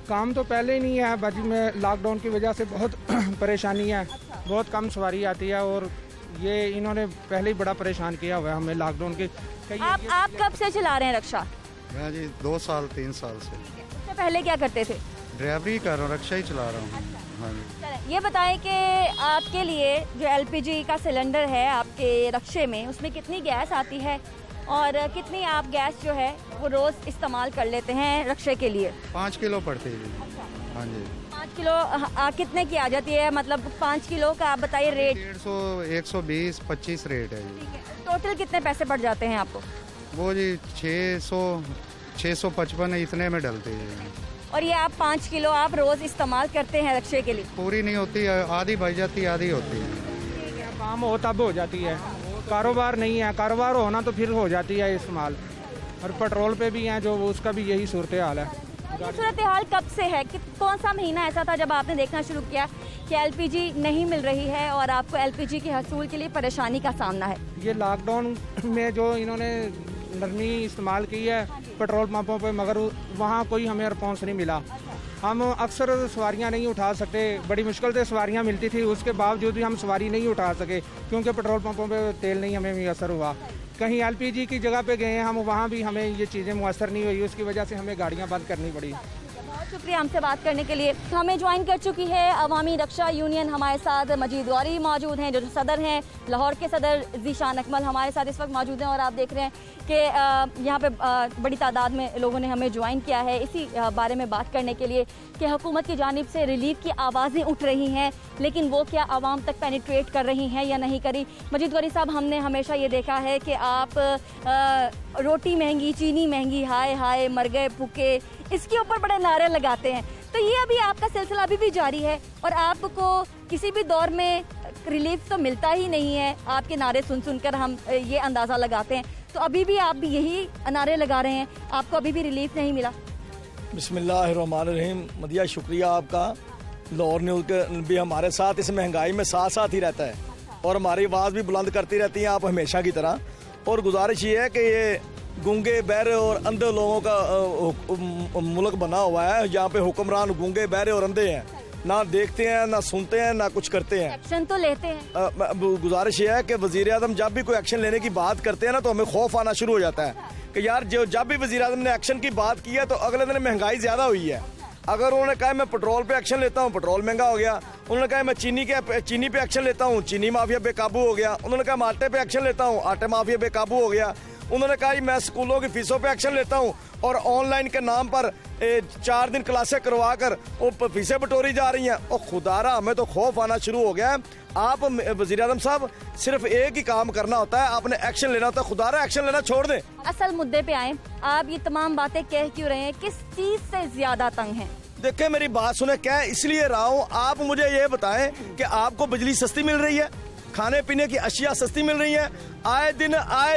काम तो पहले ही नहीं है, बाजी में लॉकडाउन की वजह से बहुत परेशानी है। बहुत कम सवारी आती है और ये इन्होंने पहले ही बड़ा परेशान किया हुआ है हमें लॉकडाउन के। आप कब से चला रहे हैं रिक्शा? मैं जी 2 साल 3 साल से। उससे पहले क्या करते थे? ड्राइवरी कर रहा हूँ, रिक्शा ही चला रहा हूँ। हाँ जी। ये बताएं कि आपके लिए जो एलपीजी का सिलेंडर है आपके रिक्शे में, उसमें कितनी गैस आती है और कितनी आप गैस जो है वो रोज़ इस्तेमाल कर लेते हैं रक्षा के लिए? 5 किलो पड़ती है जी। हाँ जी। 5 किलो कितने की आ जाती है? मतलब 5 किलो का आप बताइए रेट। 150, 120, 25 रेट है जी। टोटल कितने पैसे पड़ जाते हैं आपको? वो जी 600, 655 इतने में डलती है। और ये आप 5 किलो आप रोज़ इस्तेमाल करते हैं रक्षा के लिए? पूरी नहीं होती, आधी बच जाती है, आधी होती है। काम हो तब हो जाती है, कारोबार नहीं है, कारोबार होना तो फिर हो जाती है इस्तेमाल। और पेट्रोल पे भी हैं जो, उसका भी यही सूरत हाल है। ये सूरत हाल कब से है? कौन सा महीना ऐसा था जब आपने देखना शुरू किया कि एलपीजी नहीं मिल रही है और आपको एलपीजी के हसूल के लिए परेशानी का सामना है? ये लॉकडाउन में जो इन्होंने नरमी इस्तेमाल की है पेट्रोल पंपों पे, मगर वहाँ कोई हमें रिस्पॉन्स नहीं मिला। हम अक्सर सवारियाँ नहीं उठा सकते, बड़ी मुश्किल से सवारियाँ मिलती थी, उसके बावजूद भी हम सवारी नहीं उठा सके क्योंकि पेट्रोल पंपों पे तेल नहीं हमें मैसर हुआ। कहीं एलपीजी की जगह पे गए हम, वहाँ भी हमें ये चीज़ें मैसर नहीं हुई, उसकी वजह से हमें गाड़ियाँ बंद करनी पड़ी। बहुत शुक्रिया हमसे बात करने के लिए। हमें ज्वाइन कर चुकी है अवामी रक्षा यूनियन, हमारे साथ मजीद गौरी मौजूद हैं जो सदर हैं, लाहौर के सदर ज़ीशान अकमल हमारे साथ इस वक्त मौजूद हैं। और आप देख रहे हैं कि यहाँ पे बड़ी तादाद में लोगों ने हमें ज्वाइन किया है इसी बारे में बात करने के लिए कि हुकूमत की जानिब से रिलीफ की आवाज़ें उठ रही हैं, लेकिन वो क्या आवाम तक पेनिट्रेट कर रही हैं या नहीं करी। मजीद गौरी साहब, हमने हमेशा ये देखा है कि आप रोटी महंगी, चीनी महंगी, हाय हाय मर गए भूखे, इसके ऊपर बड़े नारे लगाते हैं। तो ये अभी आपका सिलसिला अभी भी जारी है और आपको किसी भी दौर में रिलीफ तो मिलता ही नहीं है। आपके नारे सुन सुनकर हम ये अंदाज़ा लगाते हैं, तो अभी भी आप भी यही नारे लगा रहे हैं, आपको अभी भी रिलीफ नहीं मिला? बिस्मिल्लाहिर्रहमानिर्रहीम। मदिया, शुक्रिया आपका। लाहौर न्यूज़ के भी हमारे साथ इस महंगाई में साथ साथ ही रहता है और हमारी आवाज़ भी बुलंद करती रहती हैं आप हमेशा की तरह। और गुजारिश ये है कि ये गूंगे बहरे और अंधे लोगों का मुल्क बना हुआ है, जहाँ पे हुक्मरान गूंगे बहरे और अंधे हैं, ना देखते हैं ना सुनते हैं ना कुछ करते हैं। एक्शन तो लेते हैं। गुजारिश ये है कि वजीर आज़म जब भी कोई एक्शन लेने की बात करते हैं ना तो हमें खौफ आना शुरू हो जाता है कि यार जब भी वजीर आज़म ने एक्शन की बात की है तो अगले दिन महंगाई ज़्यादा हुई है। अगर उन्होंने कहा मैं पेट्रोल पे एक्शन लेता हूँ, पेट्रोल महंगा हो गया। उन्होंने कहा मैं चीनी पे एक्शन लेता हूँ, चीनी माफिया बेकाबू हो गया। उन्होंने कहा मैं आटे पे एक्शन लेता हूँ, आटे माफिया बेकाबू हो गया। उन्होंने कहा मैं स्कूलों की फीसों पे एक्शन लेता हूँ और ऑनलाइन के नाम पर 4 दिन क्लासें करवा कर वो फीसें बटोरी जा रही हैं। और खुदारा हमें तो खौफ आना शुरू हो गया है। आप वज़ीर आज़म साहब सिर्फ एक ही काम करना होता है, आपने एक्शन लेना होता है, खुदारा एक्शन लेना छोड़ दें। असल मुद्दे पे आए, आप ये तमाम बातें कह क्यों रहे हैं, किस चीज से ज्यादा तंग हैं? देखिए मेरी बात सुने, क्या इसलिए रहा हूँ, आप मुझे ये बताएं कि आपको बिजली सस्ती मिल रही है, खाने पीने की अशिया सस्ती मिल रही है, आए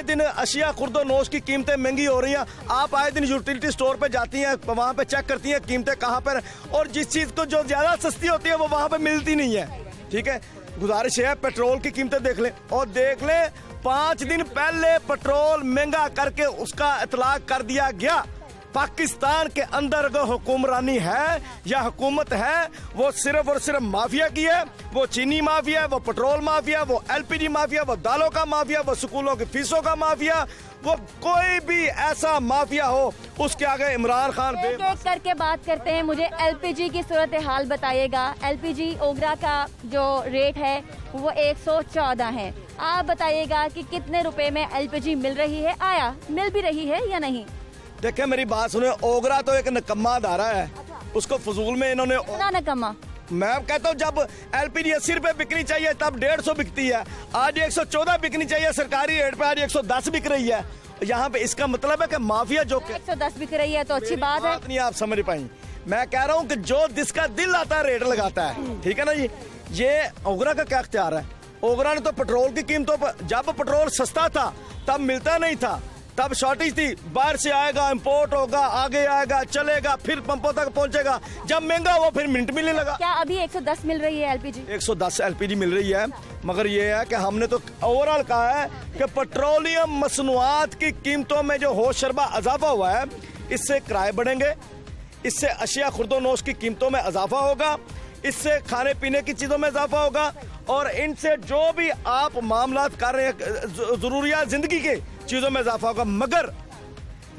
दिन अशिया खुर्दो नोश की कीमतें महंगी हो रही हैं। आप आए दिन यूटिलिटी स्टोर पे जाती हैं, वहाँ पे चेक करती हैं कीमतें कहाँ पर, और जिस चीज़ को जो ज़्यादा सस्ती होती है वो वहाँ पे मिलती नहीं है। ठीक है, गुजारिश है पेट्रोल की कीमतें देख लें और देख लें 5 दिन पहले पेट्रोल महंगा करके उसका इतलाक कर दिया गया। पाकिस्तान के अंदर अगर हुक्मरानी है या हुकूमत है वो सिर्फ और सिर्फ माफिया की है। वो चीनी माफिया, वो पेट्रोल माफिया, वो एलपीजी माफिया, वो दालों का माफिया, वो स्कूलों की फीसों का माफिया, वो कोई भी ऐसा माफिया हो उसके आगे इमरान खान एक करके बात करते हैं। मुझे एलपीजी की सूरत हाल बताइएगा। एलपीजी ओगरा का जो रेट है वो 114 है। आप बताइएगा कि कितने रुपए में एलपीजी मिल रही है, आया मिल भी रही है या नहीं? देखिए मेरी बात सुने, ओगरा तो एक नकम्मा अदारा है, उसको फजूल में इन्होंने नकम्मा। मैं कहता हूँ जब एलपीजी 80 रुपए बिकनी चाहिए तब 150 बिकती है, आज 114 बिकनी चाहिए सरकारी रेट पे, आज 110 बिक रही है। यहाँ पे इसका मतलब है कि माफिया जो 110 बिक रही है तो अच्छी बात है। नहीं आप समझ पाई, मैं कह रहा हूँ कि जो जिसका दिल आता है रेट लगाता है। ठीक है ना जी, ये ओगरा का क्या इख्तियार है? ओगरा ने तो पेट्रोल की कीमतों पर, जब पेट्रोल सस्ता था तब मिलता नहीं था, तब शॉर्टेज थी, बाहर से आएगा, इंपोर्ट होगा, आगे आएगा, चलेगा, फिर पंपों तक पहुंचेगा, जब महंगा वो फिर मिनट मिलने लगा। क्या अभी 110 मिल रही है एलपीजी? 110 एलपीजी मिल रही है, मगर ये है कि हमने तो ओवरऑल कहा है कि पेट्रोलियम मसनूआत की कीमतों में जो होशरबा इजाफा हुआ है, इससे किराए बढ़ेंगे, इससे अशिया खुर्दोनोश की कीमतों में इजाफा होगा, इससे खाने पीने की चीजों में इजाफा होगा, और इनसे जो भी आप मामलात कर रहे हैं जरूरियात जिंदगी के चीजों में इजाफा होगा, मगर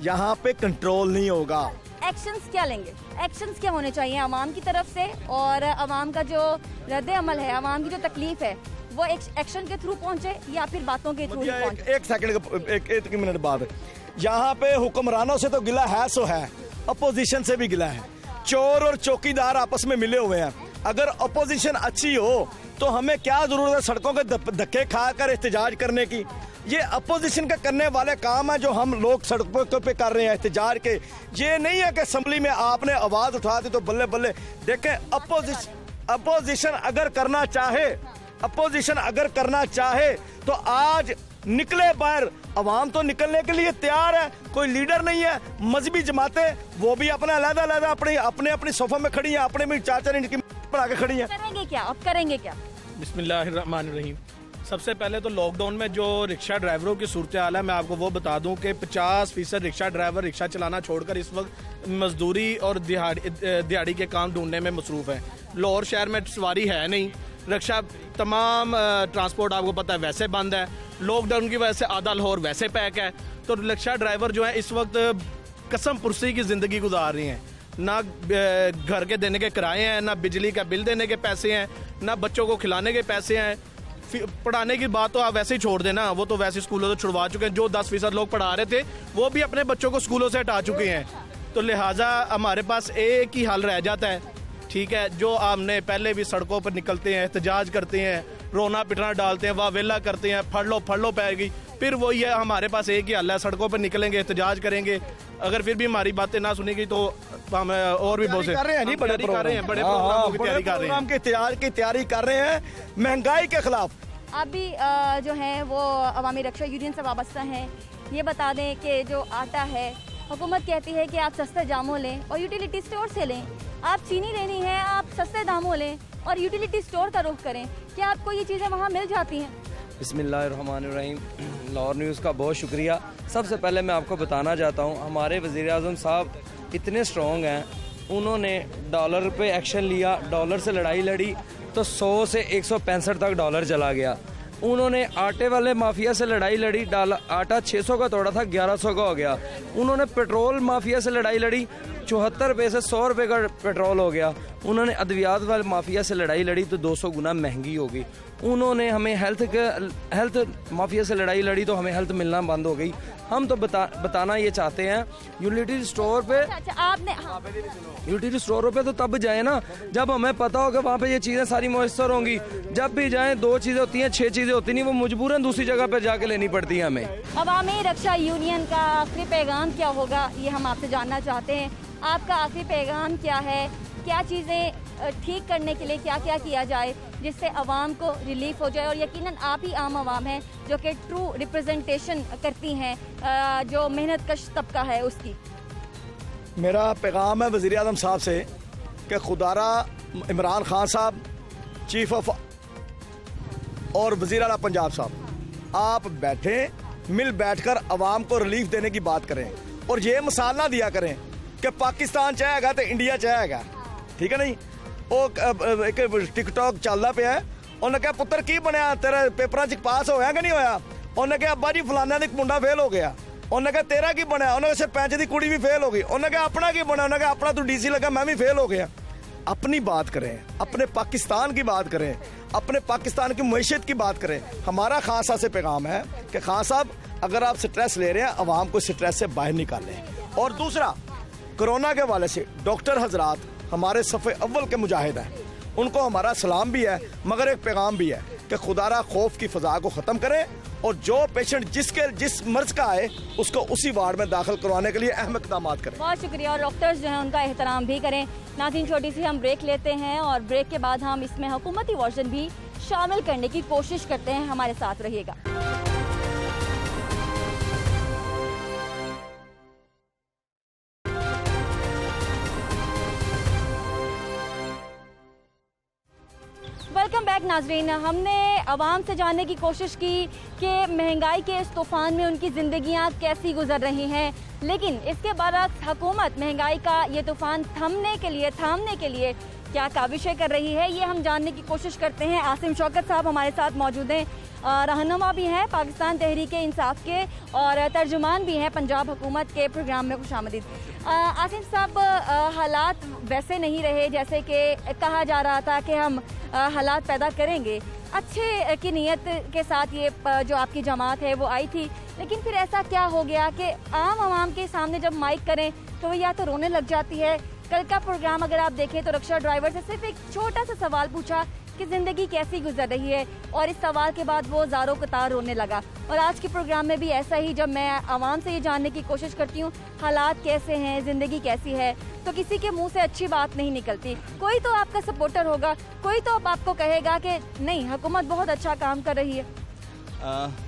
यहाँ पे कंट्रोल नहीं होगा। एक्शंस क्या लेंगे? एक्शंस क्या होने चाहिए अवाम की तरफ से, और अवाम का जो रद्द अमल है, अवाम की जो तकलीफ है वो एक्शन के थ्रू पहुंचे या फिर बातों के थ्रू पहुंचे? एक सेकंड, एक मिनट बाद, यहाँ पे हुक्मरानों से तो गिला है सो है, अपोजिशन से भी गिला है। चोर और चौकीदार आपस में मिले हुए हैं। अगर अपोजिशन अच्छी हो तो हमें क्या जरूरत है सड़कों के धक्के खाकर एहतजाज करने की? ये अपोजिशन के करने वाले काम है जो हम लोग सड़कों पे कर रहे हैं एहतजाज के। ये नहीं है कि असेंबली में आपने आवाज उठा दी तो बल्ले बल्ले। देखें, अपोजिशन अगर करना चाहे, अपोजिशन अगर करना चाहे तो आज निकले बाहर। अवाम तो निकलने के लिए तैयार है, कोई लीडर नहीं है। मजहबी जमातें वो भी अपना अलग-अलग अपने सोफा में खड़ी हैं, अपने में चाचा ने बना के खड़ी हैं। करेंगे क्या अब, करेंगे क्या? बिस्मिल्लाहिर्रहमानिर्रहीम। सबसे पहले तो लॉकडाउन में जो रिक्शा ड्राइवरों की सूरत हाल है, मैं आपको वो बता दूं कि 50% रिक्शा ड्राइवर रिक्शा चलाना छोड़कर इस वक्त मजदूरी और दिहाड़ी के काम ढूंढने में मसरूफ़ है। लाहौर शहर में सवारी है नहीं, रिक्शा तमाम ट्रांसपोर्ट आपको पता है वैसे बंद है। लॉकडाउन की वजह से आधा लाहौर वैसे पैक है, तो रिक्शा ड्राइवर जो है इस वक्त कसम पुरसी की ज़िंदगी गुजार रही हैं। ना घर के देने के किराए हैं, ना बिजली का बिल देने के पैसे हैं, ना बच्चों को खिलाने के पैसे हैं। पढ़ाने की बात तो आप वैसे ही छोड़ देना, वो तो वैसे स्कूलों से छुड़वा चुके हैं। जो 10% लोग पढ़ा रहे थे वो भी अपने बच्चों को स्कूलों से हटा चुके हैं। तो लिहाजा हमारे पास एक ही हल रह जाता है, ठीक है, जो हमने पहले भी सड़कों पर निकलते हैं, एहतजाज करते हैं, रोना पिटना डालते हैं, वाह वेला करते हैं, फड़ लो पैगी। फिर वही है, हमारे पास एक ही हल है, सड़कों पर निकलेंगे, एहतजाज करेंगे। अगर फिर भी हमारी बातें ना सुनेगी तो हम और भी बहुत कर रहे हैं, बड़े प्रोग्राम की तैयारी कर रहे हैं महंगाई के खिलाफ। आप भी जो हैं वो अवामी रक्षा यूनियन से वाबस्ता हैं। ये बता दें कि जो आटा है, हुकूमत कहती है कि आप सस्ते दामों लें और यूटिलिटी स्टोर से लें। आप चीनी लेनी है, आप सस्ते दामों लें और यूटिलिटी स्टोर का रुख करें। क्या आपको ये चीज़ें वहाँ मिल जाती हैं? बिस्मिल्लाहिर्रहमानिर्रहीम। लाहौर न्यूज़ का बहुत शुक्रिया। सबसे पहले मैं आपको बताना चाहता हूँ, हमारे वज़ीर-ए-आज़म साहब इतने स्ट्रॉन्ग हैं, उन्होंने डॉलर पे एक्शन लिया, डॉलर से लड़ाई लड़ी तो 100 से 165 तक डॉलर चला गया। उन्होंने आटे वाले माफिया से लड़ाई लड़ी, आटा 600 का तोड़ा था 1100 का हो गया। उन्होंने पेट्रोल माफिया से लड़ाई लड़ी, 74 रुपये से 100 रुपये का पेट्रोल हो गया। उन्होंने अद्वियात वाले माफिया से लड़ाई लड़ी तो 200 गुना महंगी हो गई। उन्होंने हमें हेल्थ माफिया से लड़ाई लड़ी तो हमें हेल्थ मिलना बंद हो गई। हम तो बताना ये चाहते हैं, यूटिलिटी स्टोर पे आपने यूटिलिटी स्टोरों पे तो तब जाए ना जब हमें पता हो कि वहाँ पे ये चीज़ें सारी मुयस्सर होंगी। जब भी जाएं 2 चीज़ें होती हैं, 6 चीज़ें होती नहीं, वो मजबूरन दूसरी जगह पे जाके लेनी पड़ती है हमें। अवामी रक्षा यूनियन का आखिरी पैगाम क्या होगा, ये हम आपसे जानना चाहते हैं। आपका आखिरी पैगाम क्या है? क्या चीज़ें ठीक करने के लिए क्या क्या किया जाए जिससे आवाम को रिलीफ हो जाए? और यकीनन आप ही आम आवाम हैं जो कि ट्रू रिप्रेजेंटेशन करती हैं जो मेहनत कश तबका है उसकी। मेरा पैगाम है वज़ीर आज़म साहब से कि खुदारा इमरान खान साहब, चीफ ऑफ और वज़ीर आला पंजाब साहब, आप बैठें, मिल बैठकर आवाम को रिलीफ देने की बात करें और ये मिसाल ना दिया करें कि पाकिस्तान चाहेगा तो इंडिया चाहेगा, ठीक है नहीं। वो एक टिकटॉक चलता पे, उन्हें कहा पुत्र की बनया, तेरा पेपर च पास होया कि नहीं होया? उन्हें कहा अब्बा जी फलाना दा मुंडा फेल हो गया। उन्हें कहा तेरा की बनया? उन्हें कहा सरपंच की कुड़ी भी फेल हो गई। उन्हें कहा अपना की बना? उन्हें कहा अपना तो डीसी लगा, मैं भी फेल हो गया। अपनी बात करें, अपने पाकिस्तान की बात करें, अपने पाकिस्तान की मईशत की बात करें। हमारा खान साहब से पैगाम है कि खान साहब अगर आप स्ट्रेस ले रहे हैं, आवाम को स्ट्रेस से बाहर निकालें। और दूसरा, कोरोना के हवाले से डॉक्टर हजरात हमारे सफ़े अव्वल के मुजाहिद हैं, उनको हमारा सलाम भी है, मगर एक पैगाम भी है कि खुदारा खौफ की फ़ज़ा को ख़त्म करें और जो पेशेंट जिस मर्ज का आए उसको उसी वार्ड में दाखिल करवाने के लिए अहम इक़दाम करें। बहुत शुक्रिया। और डॉक्टर्स जो हैं उनका एहतराम भी करें। नाज़रीन, छोटी सी हम ब्रेक लेते हैं और ब्रेक के बाद हम इसमें हुकूमती वर्जन भी शामिल करने की कोशिश करते हैं। हमारे साथ रहिएगा। वेलकम बैक नाजरीन। हमने आवाम से जानने की कोशिश की कि महंगाई के इस तूफ़ान में उनकी ज़िंदगियां कैसी गुजर रही हैं, लेकिन इसके बरअक्स हुकूमत महंगाई का ये तूफ़ान थामने के लिए क्या काविशें कर रही है, ये हम जानने की कोशिश करते हैं। आसिम शौकत साहब हमारे साथ मौजूद हैं। रहनुमा भी हैं पाकिस्तान तहरीक इंसाफ के और तर्जुमान भी हैं पंजाब हुकूमत के प्रोग्राम में खुशामदीद। आसिफ साहब, हालात वैसे नहीं रहे जैसे कि कहा जा रहा था कि हम हालात पैदा करेंगे। अच्छे की नीयत के साथ ये जो आपकी जमात है वो आई थी, लेकिन फिर ऐसा क्या हो गया कि आवाम के सामने जब माइक करें तो वो या तो रोने लग जाती है। कल का प्रोग्राम अगर आप देखें तो रिक्शा ड्राइवर से सिर्फ एक छोटा सा सवाल पूछा कि ज़िंदगी कैसी गुजर रही है, और इस सवाल के बाद वो ज़ारों कतार रोने लगा। और आज के प्रोग्राम में भी ऐसा ही, जब मैं आवाम से ये जानने की कोशिश करती हूँ हालात कैसे हैं, ज़िंदगी कैसी है, तो किसी के मुंह से अच्छी बात नहीं निकलती। कोई तो आपका सपोर्टर होगा, कोई तो आपको कहेगा कि नहीं हुकूमत बहुत अच्छा काम कर रही है।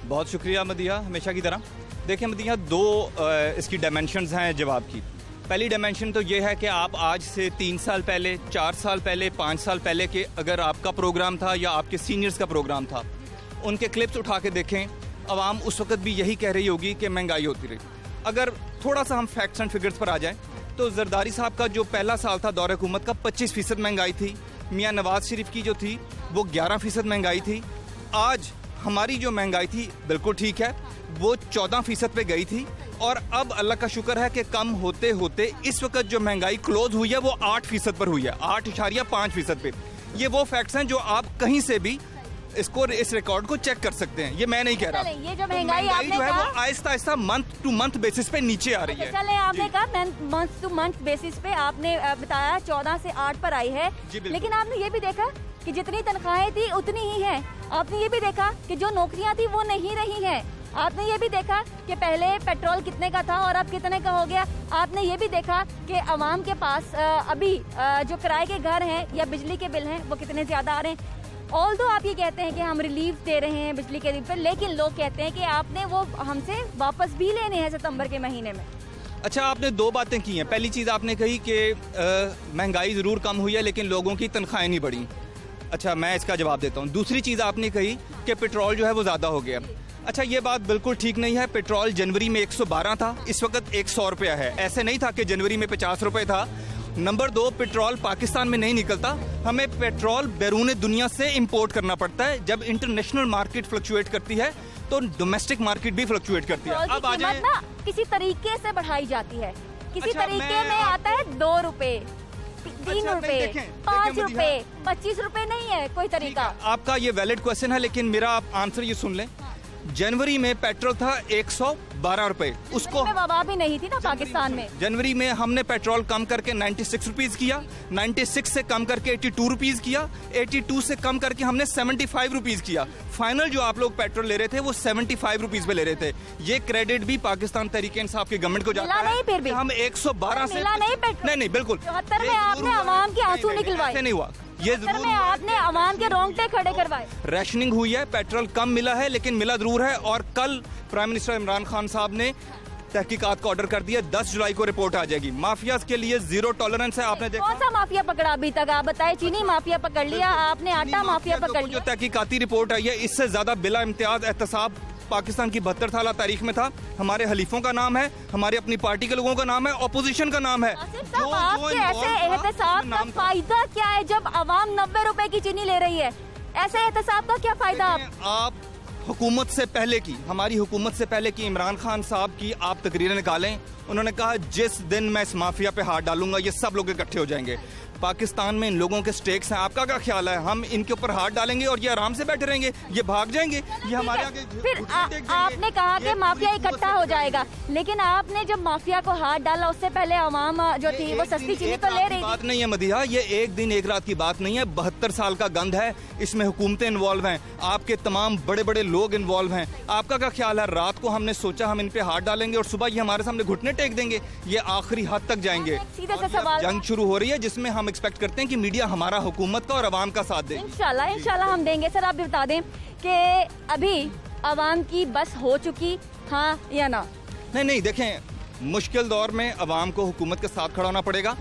बहुत शुक्रिया मदिया, हमेशा की तरह। देखिए मदिया, दो इसकी डायमेंशंस हैं जवाब की। पहली डायमेंशन तो ये है कि आप आज से 3 साल पहले, 4 साल पहले, 5 साल पहले के अगर आपका प्रोग्राम था या आपके सीनियर्स का प्रोग्राम था, उनके क्लिप्स उठा के देखें, आवाम उस वक्त भी यही कह रही होगी कि महंगाई होती रही। अगर थोड़ा सा हम फैक्ट्स एंड फिगर्स पर आ जाएं तो जरदारी साहब का जो पहला साल था दौरे हुकूमत का 25% महंगाई थी। मियाँ नवाज शरीफ की जो थी वो 11% महंगाई थी। आज हमारी जो महंगाई थी बिल्कुल ठीक है, वो 14% पे गई थी, और अब अल्लाह का शुक्र है कि कम होते होते इस वक्त जो महंगाई क्लोज हुई है वो 8% पर हुई है, 8.5% पे। ये वो फैक्ट्स हैं जो आप कहीं से भी इस रिकॉर्ड को चेक कर सकते हैं, ये मैं नहीं कह रहा। ये जो महंगाई आपने जो है वो Aahista Aahista month two month basis पे नीचे आ रही है। चले, आपने कहा मंथ टू मंथ बेसिस पे आपने बताया 14 से 8 पर आई है, लेकिन आपने ये भी देखा कि जितनी तनख्वाहें थी उतनी ही है। आपने ये भी देखा कि जो नौकरियां थी वो नहीं रही हैं। आपने ये भी देखा कि पहले पेट्रोल कितने का था और अब कितने का हो गया। आपने ये भी देखा कि आवाम के पास अभी जो किराए के घर हैं या बिजली के बिल हैं वो कितने ज़्यादा आ रहे हैं। ऑल्दो आप ये कहते हैं कि हम रिलीफ दे रहे हैं बिजली के बिल पर, लेकिन लोग कहते हैं कि आपने वो हमसे वापस भी लेने हैं सितंबर के महीने में। अच्छा, आपने दो बातें की हैं। पहली चीज़ आपने कही कि महंगाई ज़रूर कम हुई है लेकिन लोगों की तनख्वाहें नहीं बढ़ी। अच्छा, मैं इसका जवाब देता हूँ। दूसरी चीज़ आपने कही कि पेट्रोल जो है वो ज़्यादा हो गया। अच्छा, ये बात बिल्कुल ठीक नहीं है। पेट्रोल जनवरी में 112 था, इस वक्त 100 रुपया है। ऐसे नहीं था कि जनवरी में 50 रुपये था। नंबर 2, पेट्रोल पाकिस्तान में नहीं निकलता, हमें पेट्रोल बैरून दुनिया से इंपोर्ट करना पड़ता है। जब इंटरनेशनल मार्केट फ्लक्चुएट करती है तो डोमेस्टिक मार्केट भी फ्लक्चुएट करती है। अब आ जाए ना, किसी तरीके से बढ़ाई जाती है, किसी तरीके में आता है 2 रुपए, 3 रुपए, 5 रुपए, 25 रुपए, नहीं है कोई तरीका। आपका ये वैलिड क्वेश्चन है, लेकिन मेरा आप आंसर ये सुन लें। जनवरी में पेट्रोल था 112 रुपए, उसको वबा भी नहीं थी ना पाकिस्तान में। जनवरी में हमने पेट्रोल कम करके 96 रुपीज किया, 96 से कम करके 82 रुपीज किया, 82 से कम करके हमने 75 रुपीज किया। फाइनल जो आप लोग पेट्रोल ले रहे थे वो 75 रुपीज पे ले रहे थे। ये क्रेडिट भी पाकिस्तान तहरीक इंसाफ की गवर्नमेंट को जाता है। फिर भी हम 112 से नहीं बिल्कुल 74 में आपने आवाम के आंसू निकलवाए। नहीं हुआ, ये जरूर आपने आवाम के रोंगटे खड़े करवाए। रैशनिंग हुई है, पेट्रोल कम मिला है, लेकिन मिला जरूर है। और कल प्राइम मिनिस्टर इमरान खान साहब ने तहकीकात का ऑर्डर कर दिया, 10 जुलाई को रिपोर्ट आ जाएगी। माफिया के लिए जीरो टॉलरेंस है। आपने देखा कौन सा माफिया पकड़ा अभी तक? आप बताए, चीनी माफिया पकड़ लिया आपने, आटा माफिया पकड़ लिया। जो तहकीकाती रिपोर्ट आई है, इससे ज्यादा बिला इम्तियाज एहतसाब पाकिस्तान की 72 साल तारीख में था। हमारे हलीफों का नाम है, हमारे अपनी पार्टी के लोगों का नाम है, ऑपोजिशन का नाम है। आपके ऐसे एहतसाब का फायदा क्या है जब आवाम 90 रुपए की चीनी ले रही है? ऐसे एहतसाब का क्या फायदा? आप हुकूमत से पहले की, हमारी हुकूमत से पहले की इमरान खान साहब की आप तकरीरें निकालें। उन्होंने कहा जिस दिन मैं इस माफिया पे हाथ डालूंगा ये सब लोग इकट्ठे हो जाएंगे। पाकिस्तान में इन लोगों के स्टेक्स हैं, आपका क्या ख्याल है? हम इनके ऊपर हाथ डालेंगे और ये आराम से बैठे रहेंगे? ये भाग जाएंगे, ये हमारे आगे। फिर आपने कहा कि माफिया इकट्ठा हो जाएगा, लेकिन आपने जब माफिया को हाथ डाला उससे पहले अवाम जो थी वो सस्ती चीनी तो ले रही थी। बात नहीं है मदिहा, ये एक दिन एक रात की बात नहीं है। 72 साल का गंद है, इसमें हुकूमतें इन्वॉल्व हैं, आपके तमाम बड़े बड़े लोग इन्वॉल्व हैं। आपका क्या ख्याल है? रात को हमने सोचा हम इन पे हाथ डालेंगे और सुबह ये हमारे सामने घुटने टेक देंगे? ये आखिरी हद तक जाएंगे। सीधे से सवाल, जंग शुरू हो रही है जिसमें हम एक्सपेक्ट करते हैं कि मीडिया हमारा हुकूमत का और अवाम का साथ दे। इंशाल्लाह हम देंगे। सर आप भी बता दें कि अभी अवाम की बस हो चुकी, हाँ या ना? नहीं, देखें, मुश्किल दौर में अवाम को हुकूमत के साथ खड़ा होना पड़ेगा।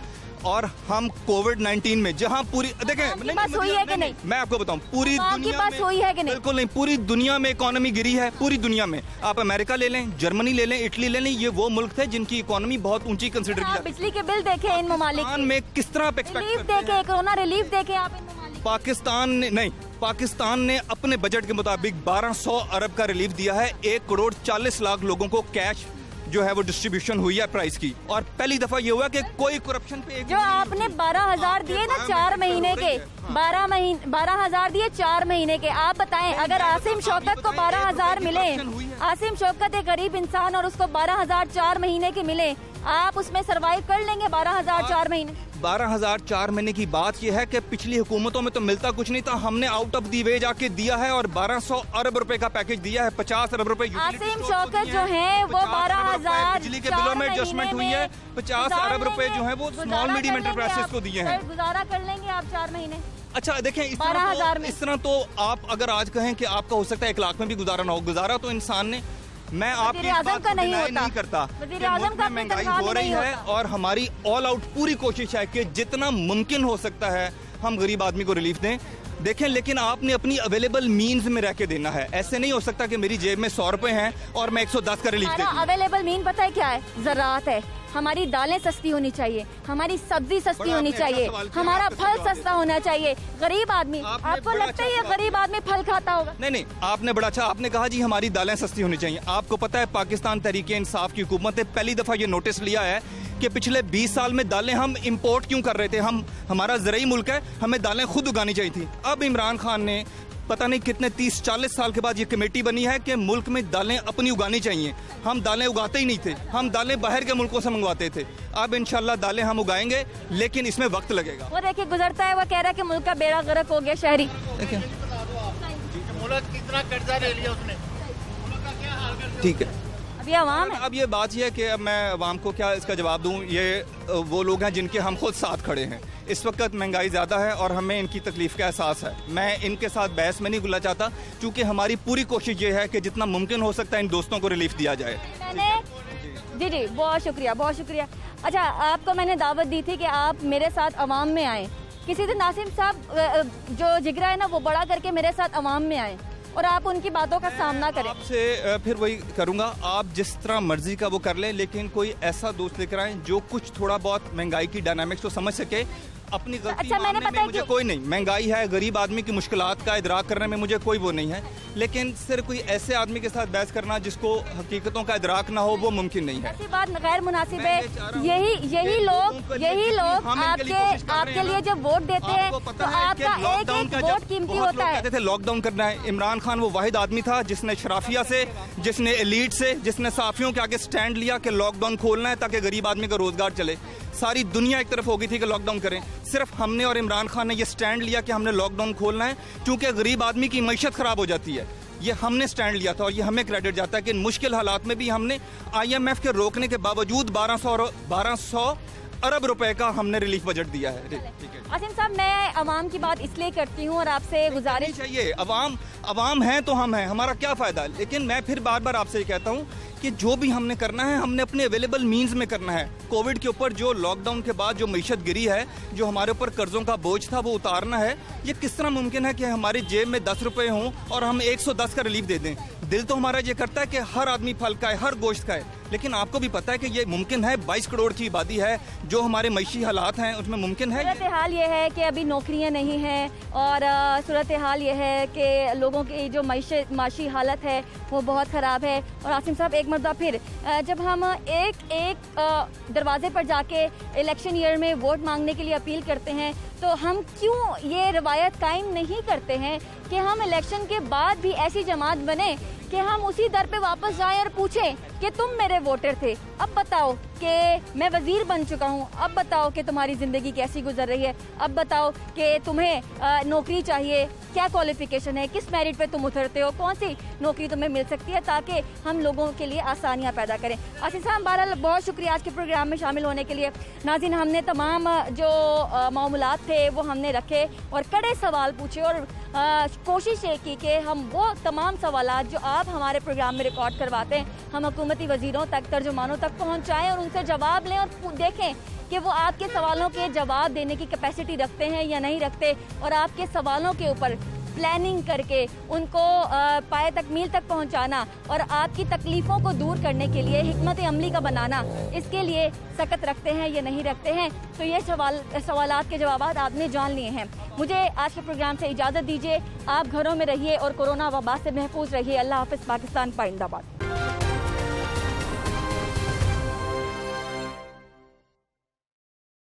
और हम कोविड-19 में जहां पूरी देखें बस हुई है कि नहीं, मैं आपको बताऊं, पूरी दुनिया में हुई है कि नहीं? बिल्कुल नहीं, पूरी दुनिया में इकोनॉमी गिरी है। पूरी दुनिया में आप अमेरिका ले लें, जर्मनी ले लें, इटली ले लें, ये वो मुल्क थे जिनकी इकोनॉमी बहुत ऊंची कंसिडर की जाती है। बिजली के बिल देखे इन ममालिक में, किस तरह आप एक्सपेक्ट रिलीफ देखे, कोरोना रिलीफ देखे आप इन ममालिक पाकिस्तान ने अपने बजट के मुताबिक 1200 अरब का रिलीफ दिया है। 1 करोड़ 40 लाख लोगों को कैश जो है वो डिस्ट्रीब्यूशन हुई है प्राइस की, और पहली दफा ये हुआ कि कोई करप्शन पे जो आपने 12,000 दिए ना 4 महीने के, 12,000 दिए 4 महीने के। आप बताएं, अगर आसिम शौकत को 12,000 मिले, आसिम शौकत एक गरीब इंसान और उसको 12,000 4 महीने के मिले, आप उसमें सरवाइव कर लेंगे 12,000 4 महीने? 12,000 4 महीने की बात यह है कि पिछली हुकूमतों में तो मिलता कुछ नहीं था, हमने आउट ऑफ दी वे जाके दिया है और 1200 अरब रुपए का पैकेज दिया है। 50 अरब रुपए आसिम शौकत जो है वो 12,000 बिजली के बिलों में एडजस्टमेंट हुई है। 50 अरब रुपए जो है वो स्मॉल मीडियम एंटरप्राइजेस को दिए हैं। गुजारा कर लेंगे आप 4 महीने? अच्छा देखें, इस तरह तो आप अगर आज कहें कि आपका हो सकता है 1 लाख में भी गुजारा ना हो, गुजारा तो इंसान ने, मैं आपकी इस बात को डिनाई नहीं करता कि मुल्क में महंगाई हो रही है और हमारी ऑल आउट पूरी कोशिश है कि जितना मुमकिन हो सकता है हम गरीब आदमी को रिलीफ दें। देखें, लेकिन आपने अपनी अवेलेबल मीन्स में रह के देना है। ऐसे नहीं हो सकता कि मेरी जेब में 100 रुपए हैं और मैं 110 का रिलीफ दूं। अवेलेबल मीन पता है क्या है? ज़राअत है। हमारी दालें सस्ती होनी चाहिए, हमारी सब्जी सस्ती होनी चाहिए, हमारा फल सस्ता होना चाहिए। गरीब आदमी, आपको लगता है गरीब आदमी फल खाता होगा? नहीं, आपने बड़ा अच्छा आपने कहा जी हमारी दालें सस्ती होनी चाहिए। आपको पता है पाकिस्तान तहरीके इंसाफ की हुकूमत ने पहली दफा ये नोटिस लिया है कि पिछले 20 साल में दालें हम इंपोर्ट क्यों कर रहे थे। हमारा ज़राई मुल्क है, हमें दालें खुद उगानी चाहिए थी। अब इमरान खान ने पता नहीं कितने 30-40 साल के बाद ये कमेटी बनी है कि मुल्क में दालें अपनी उगानी चाहिए। हम दालें उगाते ही नहीं थे, हम दालें बाहर के मुल्कों से मंगवाते थे। अब इंशाल्लाह दालें हम उगाएंगे, लेकिन इसमें वक्त लगेगा। वो देखिए गुजरता है, वो कह रहा है कि मुल्क का बेड़ा गर्क हो गया शहरी। मुल्क कितना कर्जा ले लिया उसने, ठीक है। अभी अवाम है। अब ये बात यह है कि अब मैं अवाम को क्या इसका जवाब दूं। ये वो लोग हैं जिनके हम खुद साथ खड़े हैं। इस वक्त महंगाई ज़्यादा है और हमें इनकी तकलीफ का एहसास है। मैं इनके साथ बहस में नहीं गुला चाहता, क्योंकि हमारी पूरी कोशिश ये है कि जितना मुमकिन हो सकता है इन दोस्तों को रिलीफ दिया जाए। जी बहुत शुक्रिया, बहुत शुक्रिया। अच्छा, आपको मैंने दावत दी थी कि आप मेरे साथ अवाम में आएँ। किसी दिन नासिम साहब जो जिगरा है ना वो बड़ा करके मेरे साथ अवाम में आएँ और आप उनकी बातों का सामना करें। आपसे फिर वही करूंगा, आप जिस तरह मर्जी का वो कर लें, लेकिन कोई ऐसा दोस्त लेकर आए जो कुछ थोड़ा बहुत महंगाई की डायनामिक्स को समझ सके। अपनी गलती मानने में मुझे कोई नहीं, महंगाई है, गरीब आदमी की मुश्किलात का इदराक करने में मुझे कोई वो नहीं है, लेकिन सिर्फ कोई ऐसे आदमी के साथ बहस करना जिसको हकीकतों का इदराक ना हो वो मुमकिन नहीं है। ऐसी बात गैर मुनासिब है। यही लोग आपके लिए जब वोट देते हैं तो आपका एक वोट कीमती होता है। कहते थे लॉकडाउन करना है। इमरान खान वो वाहिद आदमी था जिसने शराफिया से, जिसने एलीट से, जिसने साफियों के आगे स्टैंड लिया कि लॉकडाउन खोलना है ताकि गरीब आदमी का रोजगार चले। सारी दुनिया एक तरफ हो गई थी कि लॉकडाउन करें, सिर्फ हमने और इमरान खान ने ये स्टैंड लिया कि हमने लॉकडाउन खोलना है क्योंकि गरीब आदमी की मईशत खराब हो जाती है। ये हमने स्टैंड लिया था और ये हमें क्रेडिट जाता है कि इन मुश्किल हालात में भी हमने IMF के रोकने के बावजूद 1200 अरब रुपए का हमने रिलीफ बजट दिया है। आसिम साहब, मैं अवाम की बात इसलिए करती हूँ और आपसे गुजारिश चाहिए, अवाम है तो हम हैं, हमारा क्या फायदा। लेकिन मैं फिर बार बार आपसे ये कहता हूँ कि जो भी हमने करना है हमने अपने अवेलेबल मींस में करना है। कोविड के ऊपर जो लॉकडाउन के बाद जो मईशत गिरी है, जो हमारे ऊपर कर्जों का बोझ था वो उतारना है। ये किस तरह मुमकिन है कि हमारी जेब में 10 रुपए हों और हम 110 का रिलीफ दे दें। दिल तो हमारा ये करता है कि हर आदमी फल खाए, हर गोश्त खाए, लेकिन आपको भी पता है कि ये मुमकिन है। 22 करोड़ की आबादी है, जो हमारे मईशी हालात हैं उसमें मुमकिन है। सूरत हाल ये है कि अभी नौकरियां नहीं हैं और सूरत हाल ये है कि लोगों की जो माशी हालत है वो बहुत ख़राब है। और आसिम साहब, एक मरतबा फिर जब हम एक दरवाजे पर जाके इलेक्शन ईयर में वोट मांगने के लिए अपील करते हैं तो हम क्यों ये रवायत कायम नहीं करते हैं कि हम इलेक्शन के बाद भी ऐसी जमात बने कि हम उसी दर पे वापस जाएं और पूछें कि तुम मेरे वोटर थे, अब बताओ कि मैं वजीर बन चुका हूं, अब बताओ कि तुम्हारी ज़िंदगी कैसी गुजर रही है, अब बताओ कि तुम्हें नौकरी चाहिए, क्या क्वालिफिकेशन है, किस मेरिट पे तुम उतरते हो, कौन सी नौकरी तुम्हें मिल सकती है, ताकि हम लोगों के लिए आसानियाँ पैदा करें। आसिम साहब, बहरहाल बहुत शुक्रिया आज के प्रोग्राम में शामिल होने के लिए। नाज़रीन, हमने तमाम जो मामूलात थे वो हमने रखे और कड़े सवाल पूछे और कोशिश ये की कि हम वो तमाम सवालात जो आप हमारे प्रोग्राम में रिकॉर्ड करवाते हैं हम हुकूमती वजीरों तक, तर्जुमानों तक पहुँचाएँ और उनसे जवाब लें और देखें कि वो आपके सवालों के जवाब देने की कैपेसिटी रखते हैं या नहीं रखते और आपके सवालों के ऊपर प्लानिंग करके उनको पाए तक मील तक पहुंचाना और आपकी तकलीफ़ों को दूर करने के लिए हिकमत अमली का बनाना, इसके लिए सख्त रखते हैं या नहीं रखते हैं। तो ये सवालात के जवाब आपने जान लिए हैं। मुझे आज के प्रोग्राम से इजाज़त दीजिए। आप घरों में रहिए और कोरोना वबा से महफूज रहिए। अल्लाह हाफ़िज़। पाकिस्तान पाइंदाबाद।